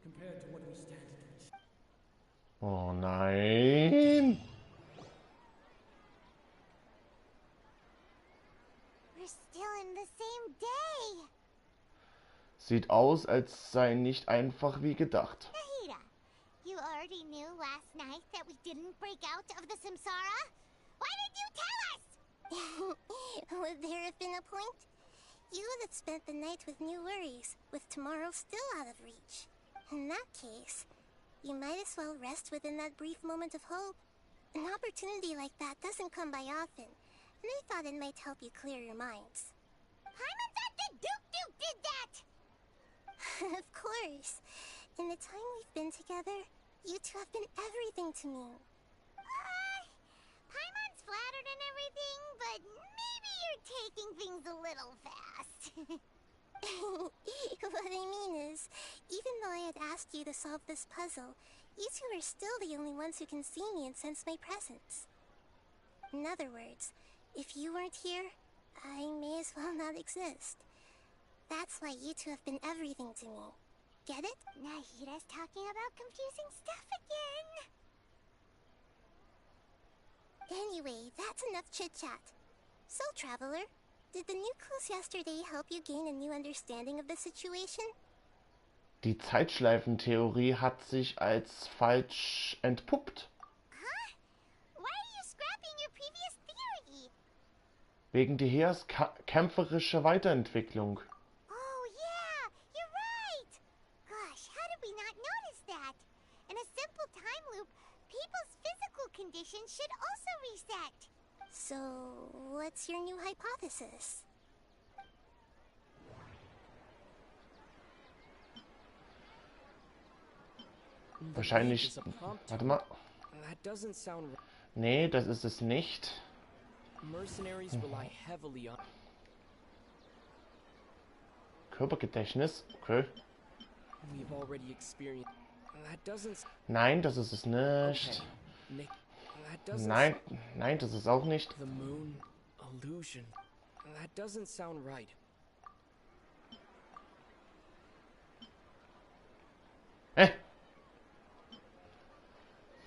compared to what we stand to achieve. Oh nein! We're still in the same day. Sieht aus, als sei nicht einfach wie gedacht. Nahida, you already knew last night that we didn't break out of the Samsara? Why did you tell us? Would there have been a point? You would have spent the night with new worries, with tomorrow still out of reach. In that case, you might as well rest within that brief moment of hope. An opportunity like that doesn't come by often, and I thought it might help you clear your minds. Paimon thought the Duke did that! Of course. In the time we've been together, you two have been everything to me. Paimon's flattered and everything, but maybe you're taking things a little fast. What I mean is, even though I had asked you to solve this puzzle, you two are still the only ones who can see me and sense my presence. In other words, if you weren't here, I may as well not exist. That's why you two have been everything to me. Get it? Nahida's talking about confusing stuff again. Anyway, that's enough chit-chat. So, Traveler, did the new clues yesterday help you gain a new understanding of the situation? Die Zeitschleifentheorie hat sich als falsch entpuppt. Huh? Why are you scrapping your previous theory? Wegen Dehers kämpferischer Weiterentwicklung. Oh yeah, you're right! Gosh, how did we not notice that? In a simple time loop, people's physical conditions should also reset. So, what's your new hypothesis? Wahrscheinlich... Warte mal. That doesn't sound... Nee, das ist es nicht. Mercenaries rely heavily on... Körpergedächtnis? Okay. We've already experienced... That doesn't... Nein, das ist es nicht. Okay. Nick, That doesn't. Nein, nein, das ist auch nicht. The moon illusion. That doesn't sound right.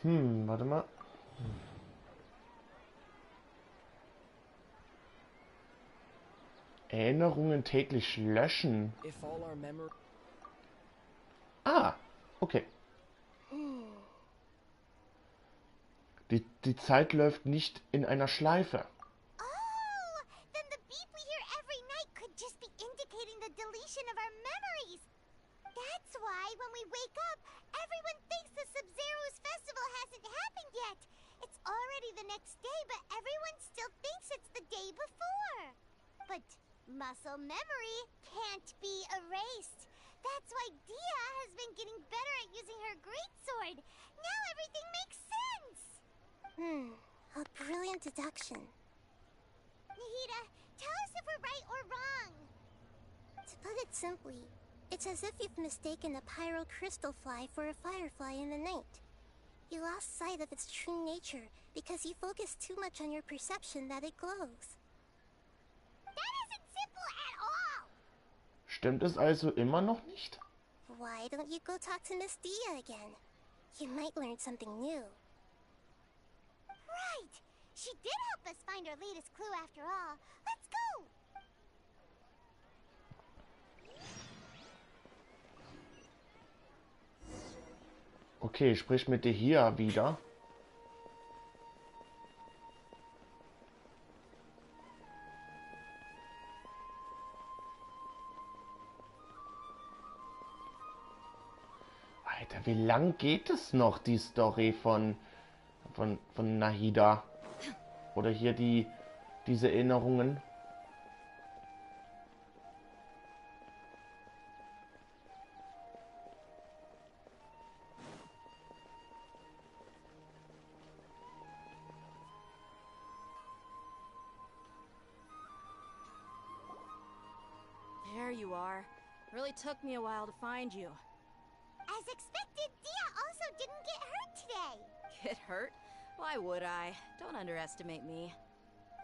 Warte mal. Erinnerungen täglich löschen. If all our memory. Ah, okay. Die Zeit läuft nicht in einer Schleife. Oh, then the beep we hear every night could just be indicating the deletion of our memories. That's why when we wake up, everyone thinks the Sub-Zero's festival hasn't happened yet. It's already the next day, but everyone still thinks it's the day before. But muscle memory can't be erased. That's why Dia has been getting better at using her greatsword. Now everything makes sense. A brilliant deduction. Nahida, tell us if we're right or wrong. To put it simply, it's as if you've mistaken a pyro crystal fly for a firefly in the night. You lost sight of its true nature because you focused too much on your perception that it glows. That isn't simple at all. Stimmt es also immer noch nicht? Why don't you go talk to Miss Dia again? You might learn something new. Right. She did help us find our latest clue after all. Let's go. Okay, sprich mit dir hier wieder. Alter, wie lang geht es noch, die Story von Nahida? Oder hier diese Erinnerungen? There you are. Really took me a while to find you. As expected, Dia also didn't get hurt today. Get hurt? Why would I? Don't underestimate me.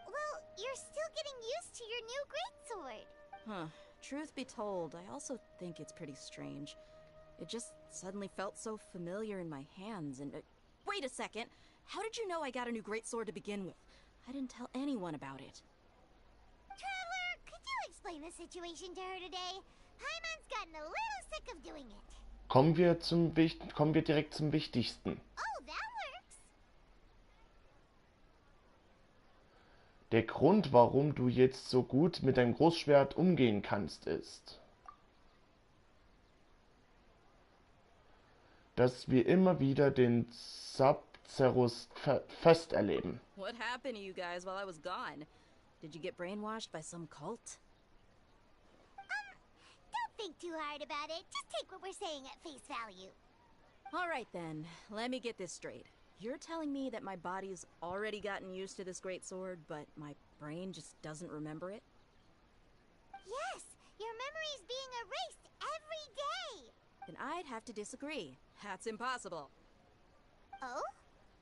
Well, you're still getting used to your new greatsword. Huh. Truth be told, I also think it's pretty strange. It just suddenly felt so familiar in my hands and... wait a second! How did you know I got a new greatsword to begin with? I didn't tell anyone about it. Traveler, could you explain the situation to her today? Paimon's gotten a little sick of doing it. Kommen wir direkt zum Wichtigsten. Oh, that works. Der Grund, warum du jetzt so gut mit deinem Großschwert umgehen kannst, ist, dass wir immer wieder den Sub-Zerus Fest erleben. What happened to you guys while I was gone? Did you get brainwashed by some cult? Don't think too hard about it. Just take what we're saying at face value. All right then, let me get this straight. You're telling me that my body's already gotten used to this great sword, but my brain just doesn't remember it? Yes, your memory's being erased every day. Then I'd have to disagree. That's impossible. Oh?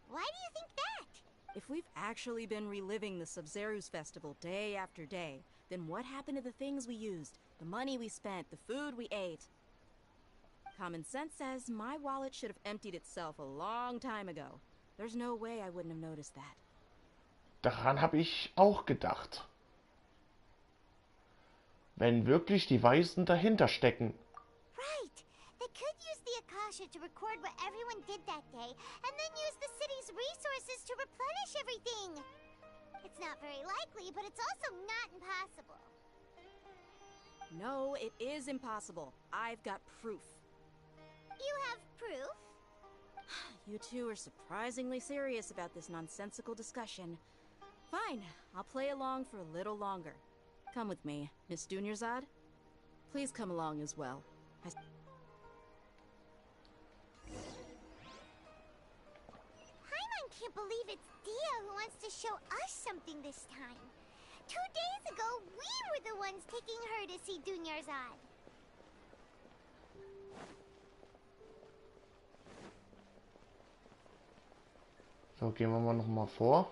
Why do you think that? If we've actually been reliving the Sub-Zeru's festival day after day, then what happened to the things we used, the money we spent, the food we ate? Common sense says my wallet should have emptied itself a long time ago. There's no way I wouldn't have noticed that. Daran habe ich auch gedacht. Wenn wirklich die Weisen dahinter stecken. Right. They could use the Akasha to record what everyone did that day, and then use the city's resources to replenish everything. It's not very likely, but it's also not impossible. No, it is impossible. I've got proof. You have proof? You two are surprisingly serious about this nonsensical discussion. Fine, I'll play along for a little longer. Come with me, Miss Dunyarzad. Please come along as well. Paimon can't believe it's Dia who wants to show us something this time. 2 days ago, we were the ones taking her to see Dunyarzad. So, gehen wir mal noch mal vor.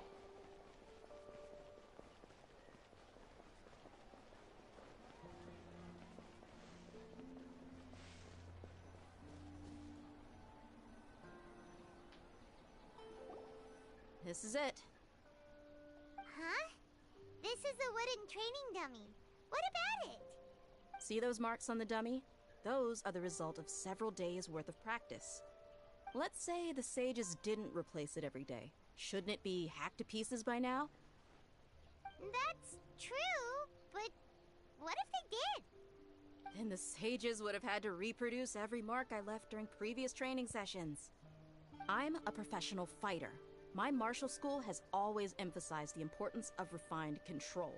This is it. Huh? This is a wooden training dummy. What about it? See those marks on the dummy? Those are the result of several days' worth of practice. Let's say the sages didn't replace it every day. Shouldn't it be hacked to pieces by now? That's true, but what if they did? Then the sages would have had to reproduce every mark I left during previous training sessions. I'm a professional fighter. My martial school has always emphasized the importance of refined control.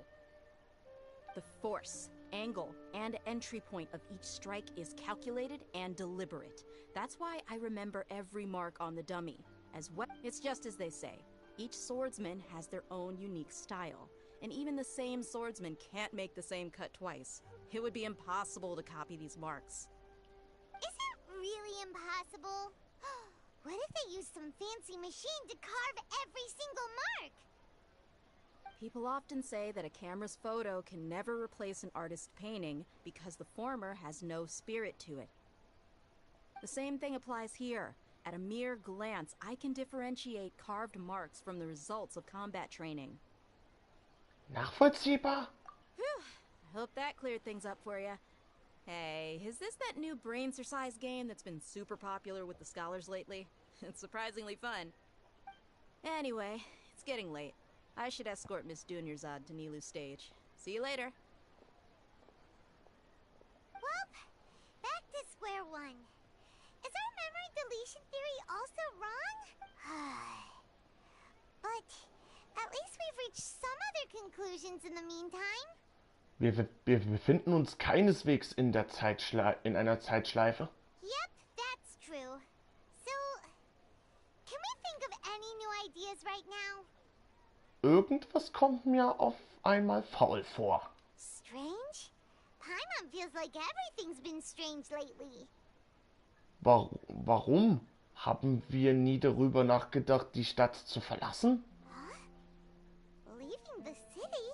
The force, angle, and entry point of each strike is calculated and deliberate. That's why I remember every mark on the dummy. As well, it's just as they say. Each swordsman has their own unique style, and even the same swordsman can't make the same cut twice. It would be impossible to copy these marks. Is it really impossible? What if they use some fancy machine to carve every single mark? People often say that a camera's photo can never replace an artist's painting because the former has no spirit to it. The same thing applies here. At a mere glance, I can differentiate carved marks from the results of combat training. Nachvollziehbar? Whew. I hope that cleared things up for you. Hey, is this that new brain exercise game that's been super popular with the scholars lately? It's surprisingly fun. Anyway, it's getting late. I should escort Miss Dunyarzad to Nilu's stage. See you later. Well, back to square one. Is our memory deletion theory also wrong? But at least we've reached some other conclusions in the meantime. Wir befinden uns keineswegs in einer Zeitschleife. Yep, that's true. So, can we think of any new ideas right now? Irgendwas kommt mir auf einmal faul vor. Strange? Paimon feels like everything's been strange lately. Warum? Haben wir nie darüber nachgedacht, die Stadt zu verlassen? Huh? Leaving the city?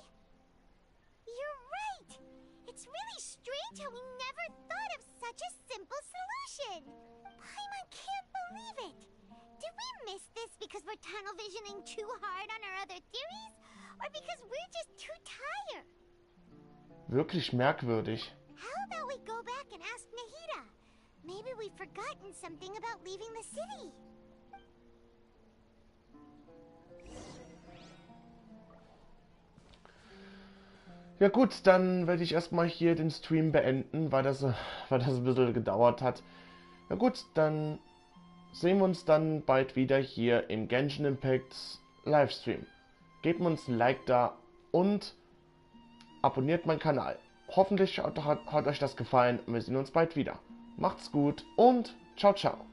You're right! It's really strange how we never thought of such a simple solution! Paimon can't believe it! Did we miss this because we're tunnel visioning too hard on our other theories? Or because we're just too tired? Wirklich merkwürdig. How about we go back and ask Nahida? Maybe we've forgotten something about leaving the city. Ja gut, dann werde ich erstmal hier den Stream beenden, weil das ein bisschen gedauert hat. Ja gut, dann sehen wir uns dann bald wieder hier im Genshin Impact Livestream. Gebt uns ein Like da und abonniert meinen Kanal. Hoffentlich hat euch das gefallen und wir sehen uns bald wieder. Macht's gut und ciao, ciao.